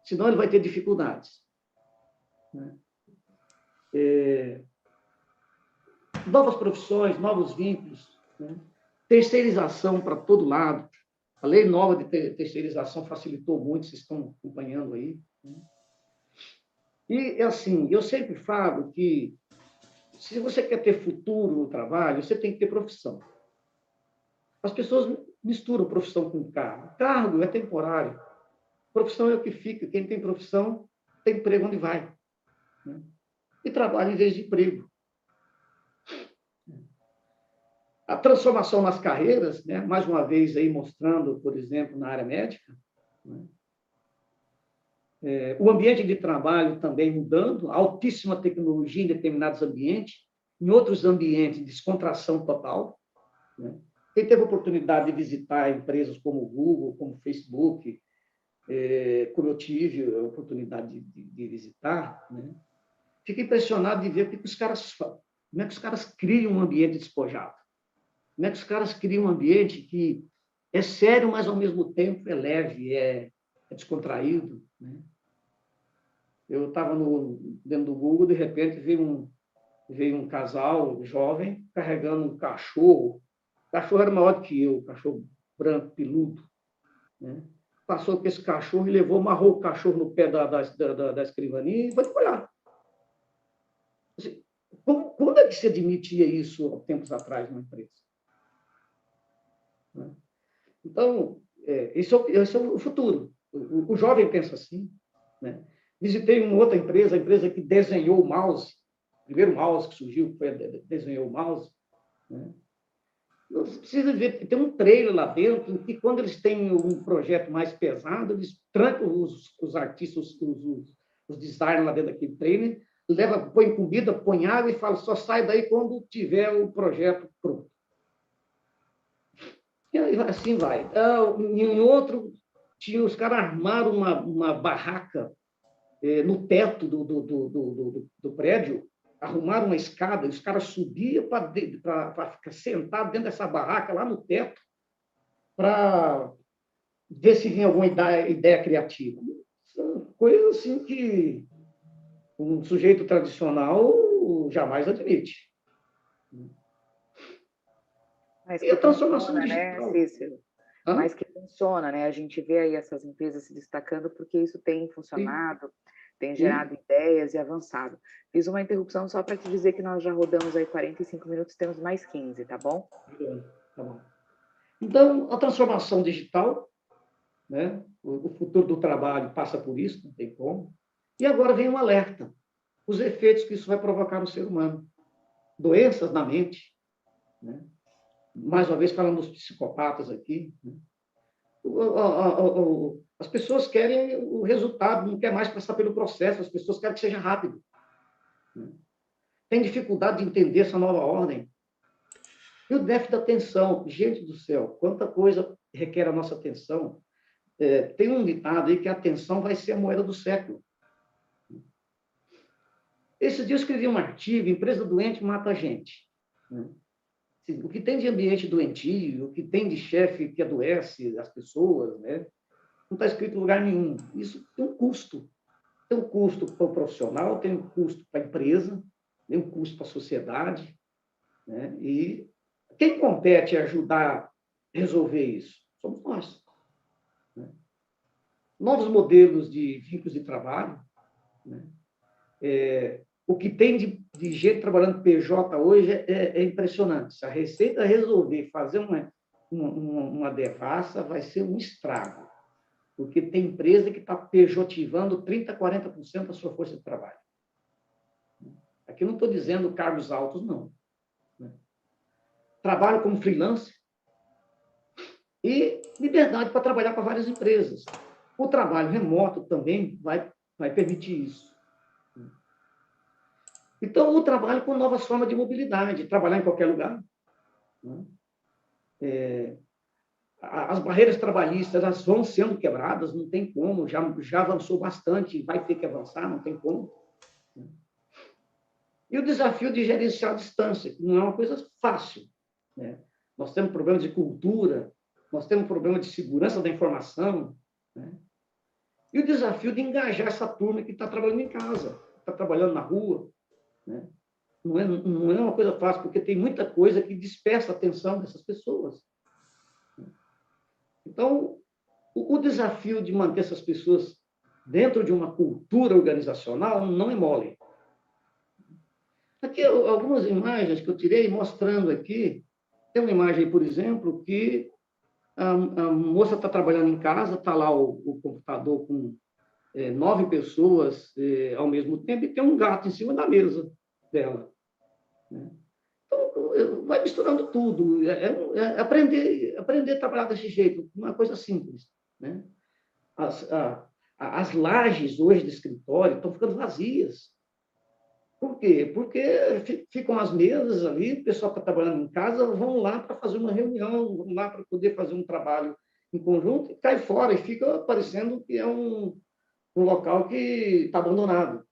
Speaker 1: Senão ele vai ter dificuldades, né? Novas profissões, novos vínculos, né? Terceirização para todo lado. A lei nova de terceirização facilitou muito, vocês estão acompanhando aí, né? E, assim, eu sempre falo que se você quer ter futuro no trabalho, você tem que ter profissão. As pessoas misturam profissão com cargo. Cargo é temporário. Profissão é o que fica. Quem tem profissão tem emprego onde vai, né? E trabalho em vez de emprego. A transformação nas carreiras, né? Mais uma vez aí mostrando, por exemplo, na área médica, né? O ambiente de trabalho também mudando, altíssima tecnologia em determinados ambientes, em outros ambientes, descontração total, né? Quem teve a oportunidade de visitar empresas como o Google, como o Facebook, como eu tive a oportunidade de visitar, né? Fico impressionado de ver como é que os caras criam um ambiente despojado. Como é que os caras criam um ambiente que é sério, mas, ao mesmo tempo, é leve, é descontraído, né? Eu estava dentro do Google, de repente, veio um casal jovem carregando um cachorro. O cachorro era maior do que eu, cachorro branco, peludo, né? Passou com esse cachorro e amarrou o cachorro no pé da escrivaninha e foi trabalhar. Assim, quando é que se admitia isso há tempos atrás numa empresa? Então, esse é o futuro. O jovem pensa assim, né? Visitei uma outra empresa, a empresa que desenhou o mouse, o primeiro mouse que surgiu, desenhou o mouse, né? Você precisa ver, tem um trailer lá dentro, que quando eles têm um projeto mais pesado, eles trancam os artistas, os designers lá dentro daquele trailer, põe comida, põe água e fala, só sai daí quando tiver o projeto pronto. E assim vai. Em outro, os caras armaram uma barraca no teto do prédio, arrumaram uma escada, os caras subiam para ficar sentado dentro dessa barraca, lá no teto, para ver se vinha alguma ideia criativa. São coisas assim que um sujeito tradicional jamais admite.
Speaker 2: Mas
Speaker 1: E a
Speaker 2: que
Speaker 1: transformação
Speaker 2: funciona,
Speaker 1: digital.
Speaker 2: né, Cícero? Mas que funciona, né? A gente vê aí essas empresas se destacando porque isso tem funcionado, tem gerado ideias e avançado. Fiz uma interrupção só para te dizer que nós já rodamos aí 45 minutos, temos mais 15, tá bom?
Speaker 1: Tá bom. Então, a transformação digital, né? O futuro do trabalho passa por isso, não tem como. E agora vem um alerta, os efeitos que isso vai provocar no ser humano. Doenças na mente, né? Mais uma vez falando dos psicopatas aqui, né? As pessoas querem o resultado, não quer mais passar pelo processo, as pessoas querem que seja rápido. Tem dificuldade de entender essa nova ordem. E o déficit da atenção, gente do céu, quanta coisa requer a nossa atenção. Tem um ditado aí que a atenção vai ser a moeda do século. Esse dia eu escrevi um artigo, empresa doente mata a gente. O que tem de ambiente doentio, o que tem de chefe que adoece as pessoas, né? Não está escrito em lugar nenhum. Isso tem um custo. Tem um custo para o profissional, tem um custo para a empresa, tem um custo para a sociedade, né? E quem compete ajudar a resolver isso? Somos nós. Né? Novos modelos de vínculos de trabalho, né? O que tem de gente trabalhando PJ hoje é impressionante. Se a Receita resolver fazer uma devassa, vai ser um estrago, porque tem empresa que está pejotivando 30%, 40% da sua força de trabalho. Aqui eu não estou dizendo cargos altos, não. Trabalho como freelancer e liberdade para trabalhar para várias empresas. O trabalho remoto também vai permitir isso. Então, o trabalho com novas formas de mobilidade, trabalhar em qualquer lugar. As barreiras trabalhistas, elas vão sendo quebradas, não tem como, já avançou bastante, vai ter que avançar, não tem como. E o desafio de gerenciar a distância, que não é uma coisa fácil. Né? Nós temos problemas de cultura, nós temos problema de segurança da informação, né? E o desafio de engajar essa turma que está trabalhando em casa, está trabalhando na rua, né? Não é uma coisa fácil, porque tem muita coisa que dispersa a atenção dessas pessoas. Então, o desafio de manter essas pessoas dentro de uma cultura organizacional não é mole. Aqui, algumas imagens que eu tirei mostrando aqui. Tem uma imagem, por exemplo, que a moça está trabalhando em casa, está lá o computador com 9 pessoas ao mesmo tempo, e tem um gato em cima da mesa dela. Né? Então, vai misturando tudo. Aprender a trabalhar desse jeito, uma coisa simples. Né? As lajes hoje do escritório estão ficando vazias. Por quê? Porque ficam as mesas ali, o pessoal que está trabalhando em casa vão lá para fazer uma reunião, vão lá para poder fazer um trabalho em conjunto e cai fora, e fica parecendo que é um local que está abandonado.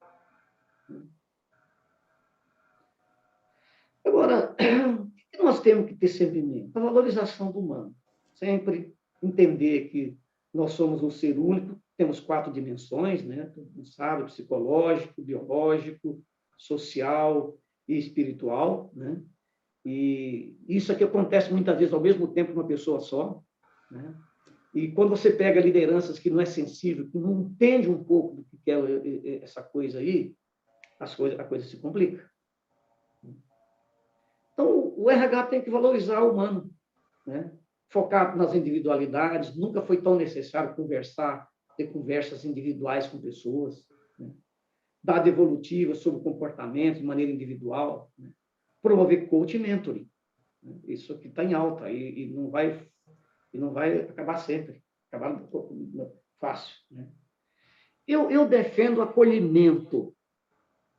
Speaker 1: Agora, o que nós temos que ter sempre em mente? A valorização do humano. Sempre entender que nós somos um ser único, temos 4 dimensões, né? Todo mundo sabe, psicológico, biológico, social e espiritual, né? E isso aqui acontece muitas vezes ao mesmo tempo numa pessoa só, né? E quando você pega lideranças que não é sensível, que não entende um pouco do que é essa coisa aí, a coisa se complica. Então, o RH tem que valorizar o humano, né? Focar nas individualidades. Nunca foi tão necessário ter conversas individuais com pessoas, né? Dar devolutiva sobre o comportamento de maneira individual, né? Promover coaching e mentoring. Isso aqui está em alta e não vai acabar sempre, acabar fácil. Né? Eu defendo acolhimento.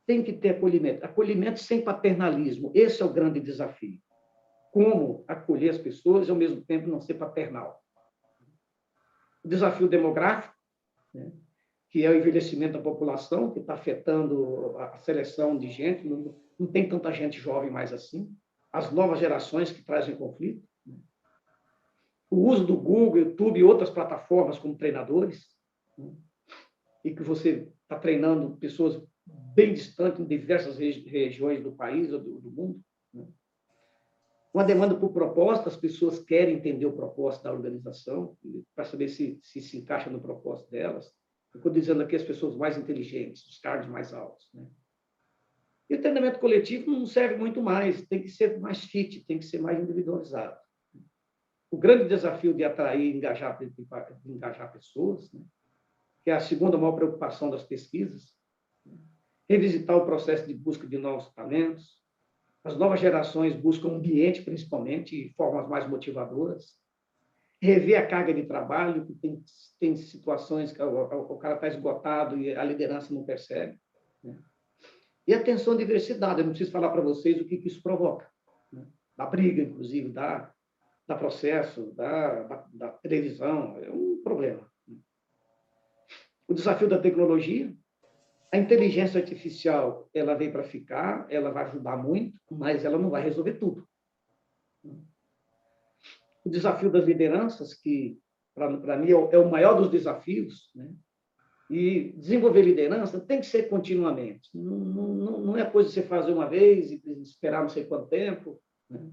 Speaker 1: Tem que ter acolhimento. Acolhimento sem paternalismo. Esse é o grande desafio. Como acolher as pessoas e, ao mesmo tempo, não ser paternal. O desafio demográfico, né? Que é o envelhecimento da população, que está afetando a seleção de gente. Não tem tanta gente jovem mais assim. As novas gerações que trazem conflito. Né? O uso do Google, YouTube e outras plataformas como treinadores, né? E que você está treinando pessoas bem distantes em diversas regiões do país ou do mundo. Né? Uma demanda por proposta, as pessoas querem entender o propósito da organização, para saber se encaixa no propósito delas. Eu estou dizendo aqui as pessoas mais inteligentes, os cargos mais altos. Né? E o treinamento coletivo não serve muito mais, tem que ser mais fit, tem que ser mais individualizado. O grande desafio de atrair e engajar pessoas, né? Que é a segunda maior preocupação das pesquisas, revisitar o processo de busca de novos talentos. As novas gerações buscam ambiente, principalmente, e formas mais motivadoras. Rever a carga de trabalho, que tem situações que o cara está esgotado e a liderança não percebe. Né? E atenção à diversidade. Eu não preciso falar para vocês o que isso provoca. Né? Da briga, inclusive, da processo, da televisão. É um problema. O desafio da tecnologia. A inteligência artificial, ela veio para ficar, ela vai ajudar muito, mas ela não vai resolver tudo. O desafio das lideranças, que para mim é o maior dos desafios, né? E desenvolver liderança tem que ser continuamente. Não é coisa de você fazer uma vez e esperar não sei quanto tempo. Né?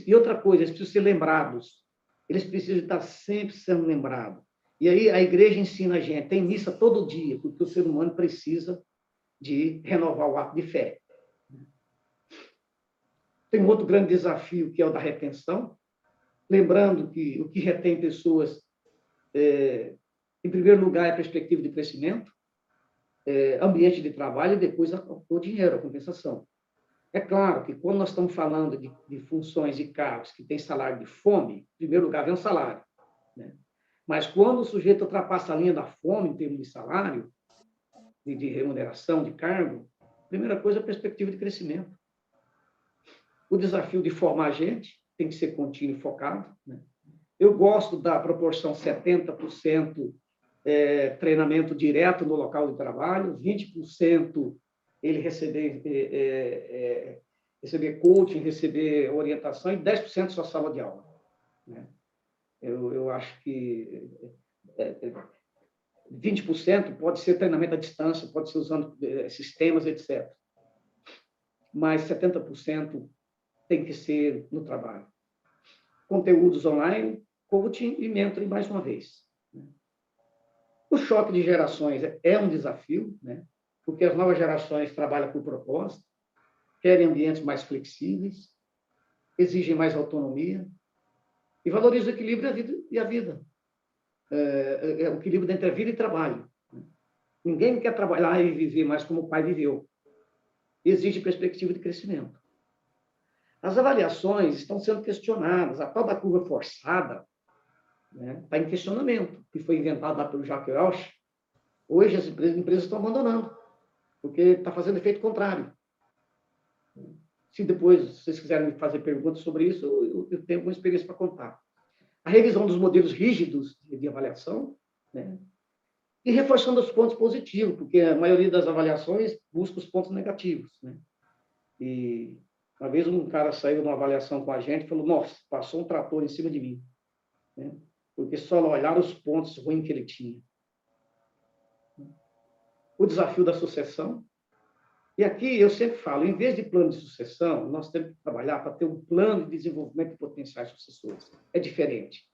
Speaker 1: E outra coisa, eles precisam ser lembrados. Eles precisam estar sempre sendo lembrados. E aí a igreja ensina a gente, tem missa todo dia, porque o ser humano precisa de renovar o ato de fé. Tem um outro grande desafio, que é o da retenção. Lembrando que o que retém pessoas, em primeiro lugar, é a perspectiva de crescimento, ambiente de trabalho e depois o dinheiro, a compensação. É claro que quando nós estamos falando de funções e cargos que têm salário de fome, em primeiro lugar vem o salário. Né? Mas quando o sujeito ultrapassa a linha da fome em termos de salário, de remuneração, de cargo, a primeira coisa é a perspectiva de crescimento. O desafio de formar gente tem que ser contínuo e focado. Né? Eu gosto da proporção 70% treinamento direto no local de trabalho, 20% ele receber coaching, receber orientação, e 10% sua sala de aula. Né? Eu acho que 20% pode ser treinamento à distância, pode ser usando sistemas, etc. Mas 70% tem que ser no trabalho. Conteúdos online, coaching e mentoring mais uma vez. O choque de gerações é um desafio, né? Porque as novas gerações trabalham por propósito, querem ambientes mais flexíveis, exigem mais autonomia e valorizam o equilíbrio e a vida. O equilíbrio entre a vida e trabalho. Ninguém quer trabalhar e viver mais como o pai viveu. Exige perspectiva de crescimento. As avaliações estão sendo questionadas. A tal da curva forçada, né, está em questionamento, que foi inventado lá pelo Jacques Welch. Hoje as empresas estão abandonando, porque está fazendo efeito contrário. Se depois vocês quiserem me fazer perguntas sobre isso, eu tenho alguma experiência para contar. A revisão dos modelos rígidos de avaliação, né? E reforçando os pontos positivos, porque a maioria das avaliações busca os pontos negativos. Né? E uma vez um cara saiu numa avaliação com a gente e falou, nossa, passou um trator em cima de mim. Né? Porque só olharam os pontos ruins que ele tinha. O desafio da sucessão. E aqui eu sempre falo, em vez de plano de sucessão, nós temos que trabalhar para ter um plano de desenvolvimento de potenciais sucessores. É diferente.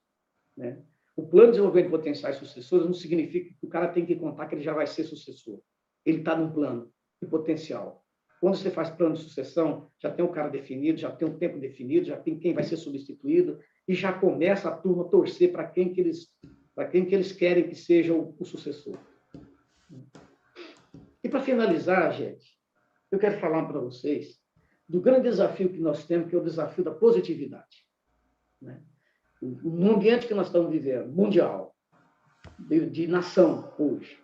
Speaker 1: Né? O plano de desenvolvimento de potenciais sucessores não significa que o cara tem que contar que ele já vai ser sucessor. Ele está num plano de potencial. Quando você faz plano de sucessão, já tem o cara definido, já tem o tempo definido, já tem quem vai ser substituído, e já começa a turma a torcer para quem que eles querem que seja o sucessor. E para finalizar, gente, eu quero falar para vocês do grande desafio que nós temos, que é o desafio da positividade, né? No ambiente que nós estamos vivendo, mundial, de nação hoje,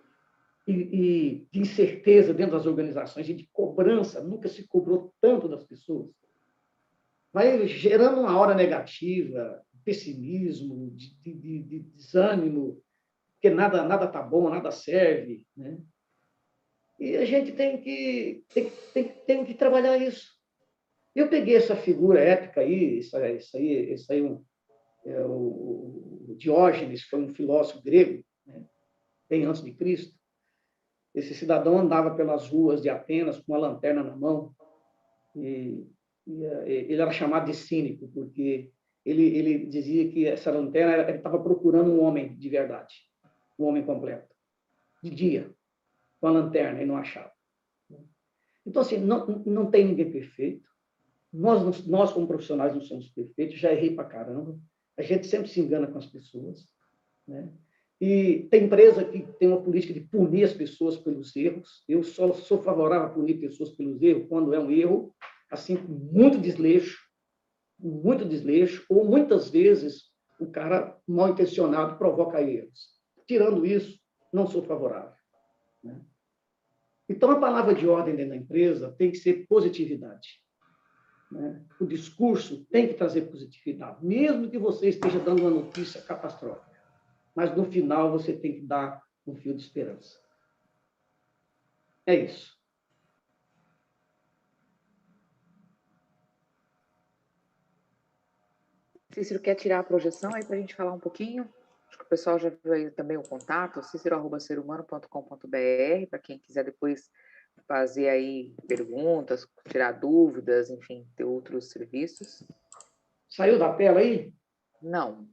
Speaker 1: e de incerteza dentro das organizações, e de cobrança, nunca se cobrou tanto das pessoas, vai gerando uma aura negativa, pessimismo, de desânimo, porque nada tá bom, nada serve, né? E a gente tem que trabalhar isso. Eu peguei essa figura épica aí, isso aí o Diógenes foi um filósofo grego, né, bem antes de Cristo. Esse cidadão andava pelas ruas de Atenas com uma lanterna na mão e ele era chamado de cínico porque ele dizia que essa lanterna ele estava procurando um homem de verdade, um homem completo, de dia, com a lanterna e não achava. Então assim, não tem ninguém perfeito. Nós como profissionais não somos perfeitos. Já errei pra caramba. A gente sempre se engana com as pessoas, né? E tem empresa que tem uma política de punir as pessoas pelos erros. Eu só sou favorável a punir pessoas pelos erros quando é um erro, assim, com muito desleixo, ou muitas vezes o cara mal intencionado provoca erros. Tirando isso, não sou favorável, né? Então, a palavra de ordem dentro da empresa tem que ser positividade, né? O discurso tem que trazer positividade, mesmo que você esteja dando uma notícia catastrófica. Mas, no final, você tem que dar um fio de esperança. É isso.
Speaker 2: Cícero, quer tirar a projeção aí para a gente falar um pouquinho? Acho que o pessoal já viu aí também o contato, cicero@serhumano.com.br, para quem quiser depois fazer aí perguntas, tirar dúvidas, enfim, ter outros serviços.
Speaker 1: Saiu da tela aí?
Speaker 2: Não.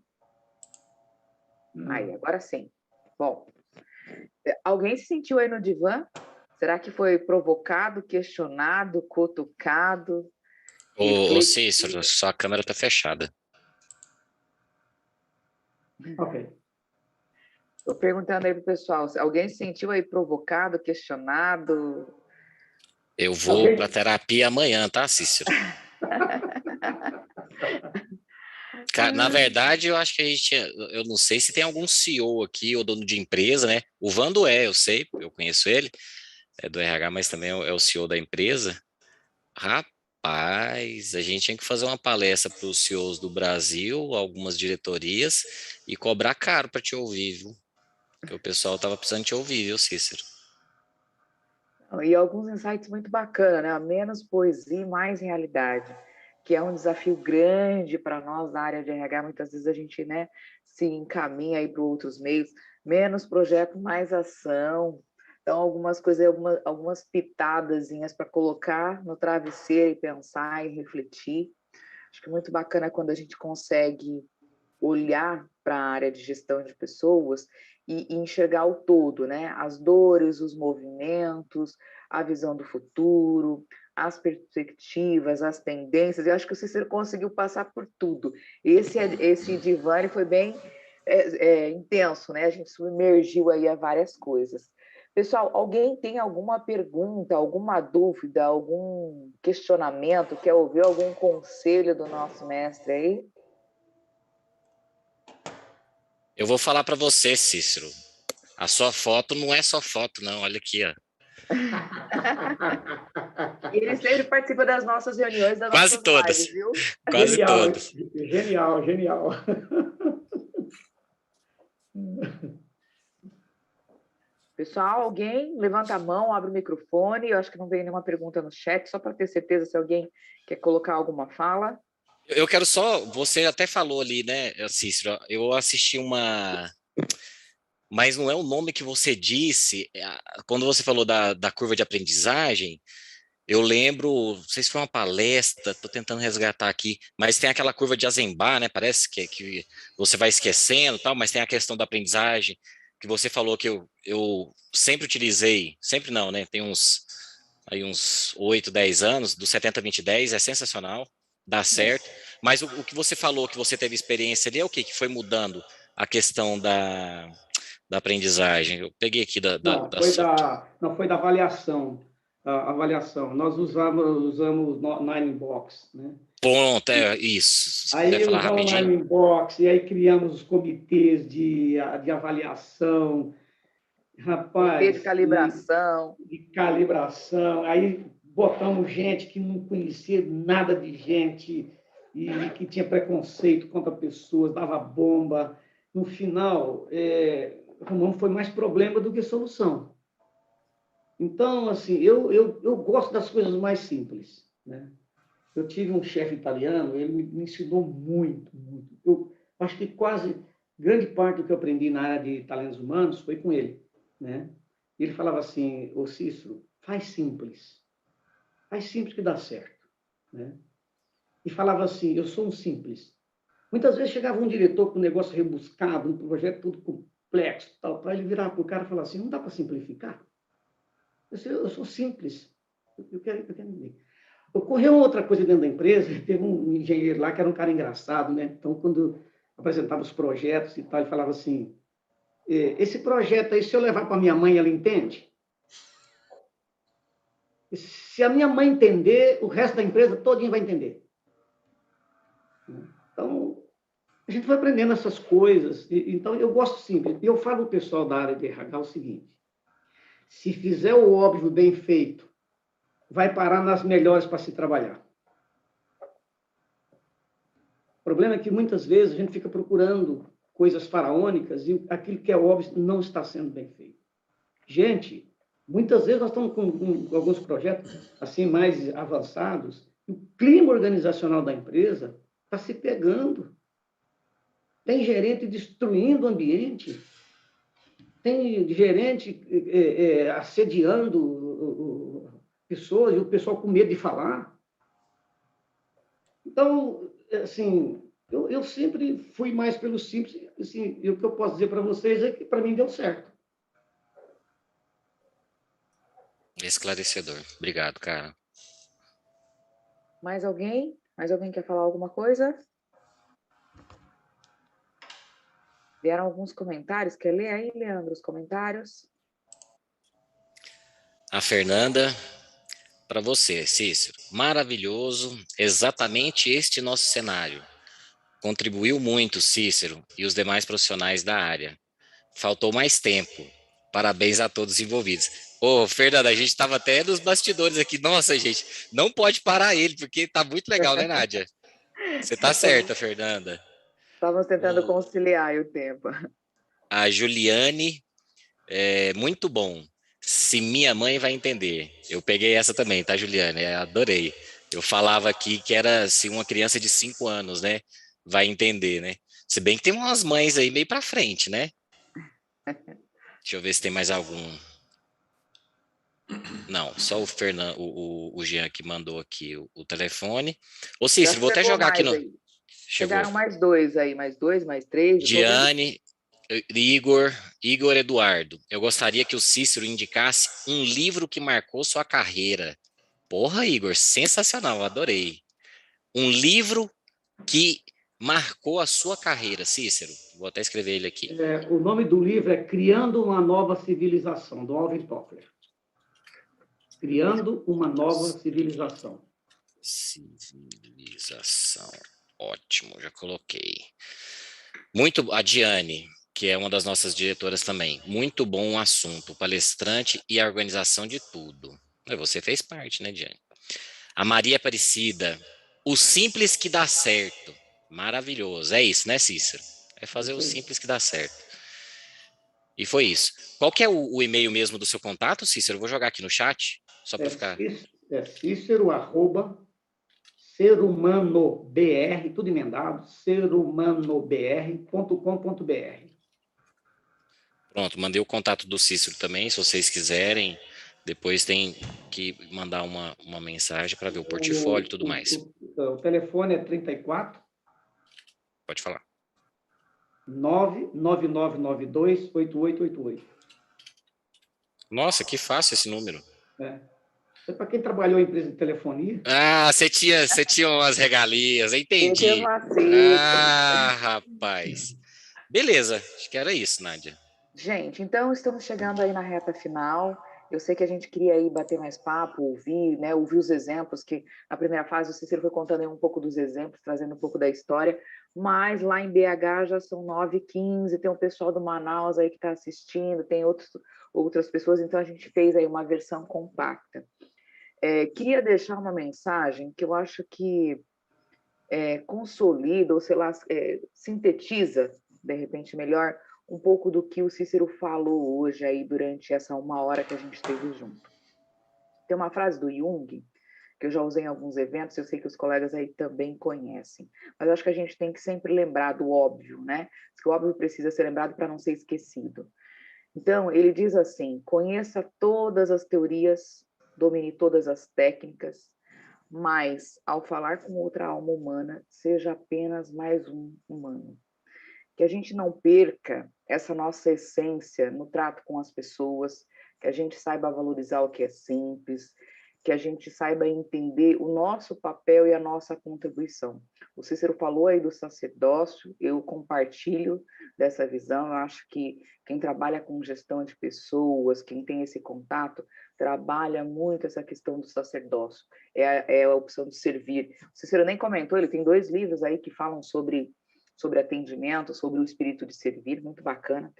Speaker 2: Aí, agora sim. Bom, alguém se sentiu aí no divã? Será que foi provocado, questionado, cutucado?
Speaker 4: Ô Cícero, sua câmera está fechada.
Speaker 1: Ok.
Speaker 2: Estou perguntando aí para o pessoal, alguém se sentiu aí provocado, questionado?
Speaker 4: Eu vou para terapia amanhã, tá, Cícero? Na verdade, eu acho que eu não sei se tem algum CEO aqui ou dono de empresa, né? O Vando eu sei, eu conheço ele, é do RH, mas também é o CEO da empresa. Rapaz, a gente tinha que fazer uma palestra para os CEOs do Brasil, algumas diretorias, e cobrar caro para te ouvir, viu? Porque o pessoal tava precisando te ouvir, viu, Cícero?
Speaker 2: E alguns insights muito bacanas, né? Menos poesia e mais realidade, que é um desafio grande para nós da área de RH. Muitas vezes a gente, né, se encaminha aí para outros meios, menos projeto, mais ação. Então, algumas coisas, algumas pitadazinhas para colocar no travesseiro e pensar e refletir. Acho que é muito bacana quando a gente consegue olhar para a área de gestão de pessoas e enxergar o todo, né? As dores, os movimentos, a visão do futuro, as perspectivas, as tendências. Eu acho que o Cícero conseguiu passar por tudo. Esse divã foi bem intenso, né? A gente submergiu aí a várias coisas. Pessoal, alguém tem alguma pergunta, alguma dúvida, algum questionamento, quer ouvir algum conselho do nosso mestre aí?
Speaker 4: Eu vou falar para você, Cícero. A sua foto não é só foto, não. Olha aqui, ó.
Speaker 2: Ele sempre participa das nossas reuniões, das
Speaker 4: Quase
Speaker 2: nossas
Speaker 4: todas.
Speaker 2: lives, viu?
Speaker 4: Quase
Speaker 1: Genial,
Speaker 4: todas.
Speaker 1: genial, genial.
Speaker 2: Pessoal, alguém levanta a mão, abre o microfone. Eu acho que não veio nenhuma pergunta no chat, só para ter certeza se alguém quer colocar alguma fala.
Speaker 4: Eu quero só. Você até falou ali, né, Cícero? Eu assisti uma. Mas não é o nome que você disse. Quando você falou da curva de aprendizagem, eu lembro, não sei se foi uma palestra, estou tentando resgatar aqui, mas tem aquela curva de Eisenbach, né? Parece que você vai esquecendo, tal, mas tem a questão da aprendizagem, que você falou que eu sempre utilizei, sempre não, né? Tem uns 8, 10 anos, do 70-20-10, é sensacional, dá certo. Mas o que você falou, que você teve experiência ali, é o que foi mudando a questão da aprendizagem? Eu peguei aqui
Speaker 1: Não, foi da avaliação. a avaliação. Nós usamos Ninebox, né?
Speaker 4: Pronto, é isso. Se puder
Speaker 1: Aí
Speaker 4: falar
Speaker 1: usamos o
Speaker 4: rapidinho.
Speaker 1: Ninebox, e aí criamos os comitês de avaliação,
Speaker 2: Comitê de
Speaker 1: rapaz,
Speaker 2: calibração.
Speaker 1: de calibração. Aí botamos gente que não conhecia nada de gente e que tinha preconceito contra pessoas, dava bomba. No final, arrumamos foi mais problema do que solução. Então, assim, eu gosto das coisas mais simples, né? Eu tive um chefe italiano, ele me ensinou muito, muito. Eu acho que quase grande parte do que eu aprendi na área de talentos humanos foi com ele, né? Ele falava assim: ô Cícero, faz simples que dá certo, né? E falava assim: eu sou um simples. Muitas vezes chegava um diretor com um negócio rebuscado, um projeto todo complexo, tal, para ele virar para o cara e falar assim: não dá para simplificar? Eu sou simples. Eu quero entender. Ocorreu outra coisa dentro da empresa, teve um engenheiro lá que era um cara engraçado, né? Então, quando apresentava os projetos e tal, ele falava assim: esse projeto aí, se eu levar para minha mãe, ela entende? Se a minha mãe entender, o resto da empresa todinha vai entender. Então, a gente vai aprendendo essas coisas. Então, eu gosto simples. E eu falo ao pessoal da área de RH o seguinte: se fizer o óbvio bem feito, vai parar nas melhores para se trabalhar. O problema é que muitas vezes a gente fica procurando coisas faraônicas e aquilo que é óbvio não está sendo bem feito. Gente, muitas vezes nós estamos com alguns projetos assim mais avançados e o clima organizacional da empresa está se pegando. Tem gerente destruindo o ambiente, tem gerente assediando pessoas e o pessoal com medo de falar. Então, assim, eu sempre fui mais pelo simples, assim, e o que eu posso dizer para vocês é que para mim deu certo.
Speaker 4: Esclarecedor. Obrigado, cara.
Speaker 2: Mais alguém? Mais alguém quer falar alguma coisa? Vieram alguns comentários. Quer ler aí, Leandro, os comentários?
Speaker 4: A Fernanda, para você, Cícero. Maravilhoso, exatamente este nosso cenário. Contribuiu muito, Cícero, e os demais profissionais da área. Faltou mais tempo. Parabéns a todos os envolvidos. Ô, Fernanda, a gente estava até nos bastidores aqui. Nossa, gente, não pode parar ele, porque tá muito legal, né, Nádia? Você tá certa, Fernanda.
Speaker 2: Estávamos tentando conciliar aí o tempo.
Speaker 4: A Juliane, muito bom. Se minha mãe vai entender. Eu peguei essa também, tá, Juliane? Adorei. Eu falava aqui que era se uma criança de 5 anos, né? Vai entender, né? Se bem que tem umas mães aí meio pra frente, né? Deixa eu ver se tem mais algum. Não, só o Fernando, o Jean que mandou aqui o telefone. Ô, Cícero, vou até jogar aqui no.
Speaker 2: Aí.
Speaker 4: Chegou.
Speaker 2: Chegaram mais dois aí, mais dois, mais três.
Speaker 4: Diane, Igor Eduardo. Eu gostaria que o Cícero indicasse um livro que marcou sua carreira. Porra, Igor, sensacional, adorei. Um livro que marcou a sua carreira, Cícero. Vou até escrever ele aqui.
Speaker 1: O nome do livro é Criando uma Nova Civilização, do Alvin Toffler. Criando uma Nova Civilização.
Speaker 4: Civilização. Ótimo, já coloquei. Muito, a Diane, que é uma das nossas diretoras também. Muito bom o assunto, o palestrante e a organização de tudo. Você fez parte, né, Diane? A Maria Aparecida, o simples que dá certo. Maravilhoso. É isso, né, Cícero? É fazer o simples que dá certo. E foi isso. Qual que é o e-mail mesmo do seu contato, Cícero? Eu vou jogar aqui no chat, só para ficar...
Speaker 1: Cícero, @serumanobr, tudo emendado, serumanobr.com.br.
Speaker 4: Pronto, mandei o contato do Cícero também, se vocês quiserem. Depois tem que mandar uma mensagem para ver o portfólio e tudo mais.
Speaker 1: O telefone é 34...
Speaker 4: Pode falar.
Speaker 1: 99992-8888.
Speaker 4: Nossa, que fácil esse número.
Speaker 1: É para quem trabalhou em empresa de telefonia.
Speaker 4: Ah, você tinha umas regalias, entendi. Ah, rapaz. Beleza, acho que era isso, Nádia.
Speaker 2: Gente, então estamos chegando aí na reta final. Eu sei que a gente queria aí bater mais papo, ouvir, né, ouvir os exemplos, que na primeira fase o Cícero foi contando aí um pouco dos exemplos, trazendo um pouco da história, mas lá em BH já são 9h15, tem um pessoal do Manaus aí que está assistindo, tem outras pessoas, então a gente fez aí uma versão compacta. Queria deixar uma mensagem que eu acho que consolida, ou sei lá, sintetiza, de repente melhor, um pouco do que o Cícero falou hoje aí durante essa 1 hora que a gente esteve junto. Tem uma frase do Jung, que eu já usei em alguns eventos, eu sei que os colegas aí também conhecem, mas acho que a gente tem que sempre lembrar do óbvio, né? Que o óbvio precisa ser lembrado para não ser esquecido. Então, ele diz assim: conheça todas as teorias, domine todas as técnicas, mas, ao falar com outra alma humana, seja apenas mais um humano. Que a gente não perca essa nossa essência no trato com as pessoas, que a gente saiba valorizar o que é simples, que a gente saiba entender o nosso papel e a nossa contribuição. O Cícero falou aí do sacerdócio, eu compartilho dessa visão, eu acho que quem trabalha com gestão de pessoas, quem tem esse contato, trabalha muito essa questão do sacerdócio, é a opção de servir. O Cícero nem comentou, ele tem 2 livros aí que falam sobre atendimento, sobre o espírito de servir, muito bacana,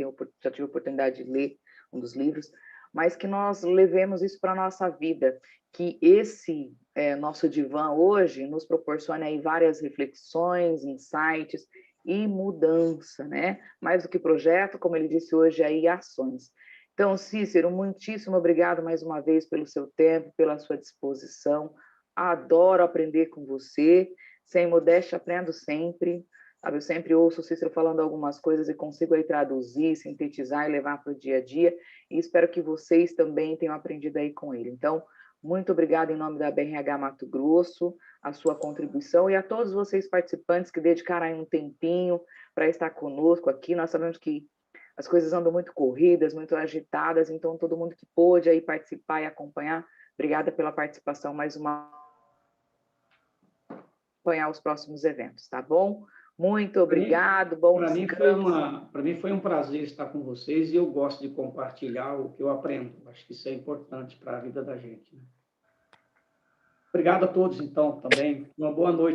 Speaker 2: já tive a oportunidade de ler um dos livros, mas que nós levemos isso para a nossa vida, que esse nosso divã hoje nos proporcione aí várias reflexões, insights e mudança, né? Mais do que projeto, como ele disse hoje, aí ações. Então, Cícero, muitíssimo obrigado mais uma vez pelo seu tempo, pela sua disposição. Adoro aprender com você, sem modéstia, aprendo sempre. Eu sempre ouço o Cícero falando algumas coisas e consigo aí traduzir, sintetizar e levar para o dia a dia, e espero que vocês também tenham aprendido aí com ele. Então, muito obrigada em nome da BRH Mato Grosso, a sua contribuição, e a todos vocês participantes que dedicaram aí um tempinho para estar conosco aqui. Nós sabemos que as coisas andam muito corridas, muito agitadas, então todo mundo que pôde aí participar e acompanhar, obrigada pela participação mais uma acompanhar os próximos eventos, tá bom? Muito obrigado, bom descanso.
Speaker 1: Para mim foi um prazer estar com vocês e eu gosto de compartilhar o que eu aprendo. Acho que isso é importante para a vida da gente, né? Obrigado a todos, então, também. Uma boa noite.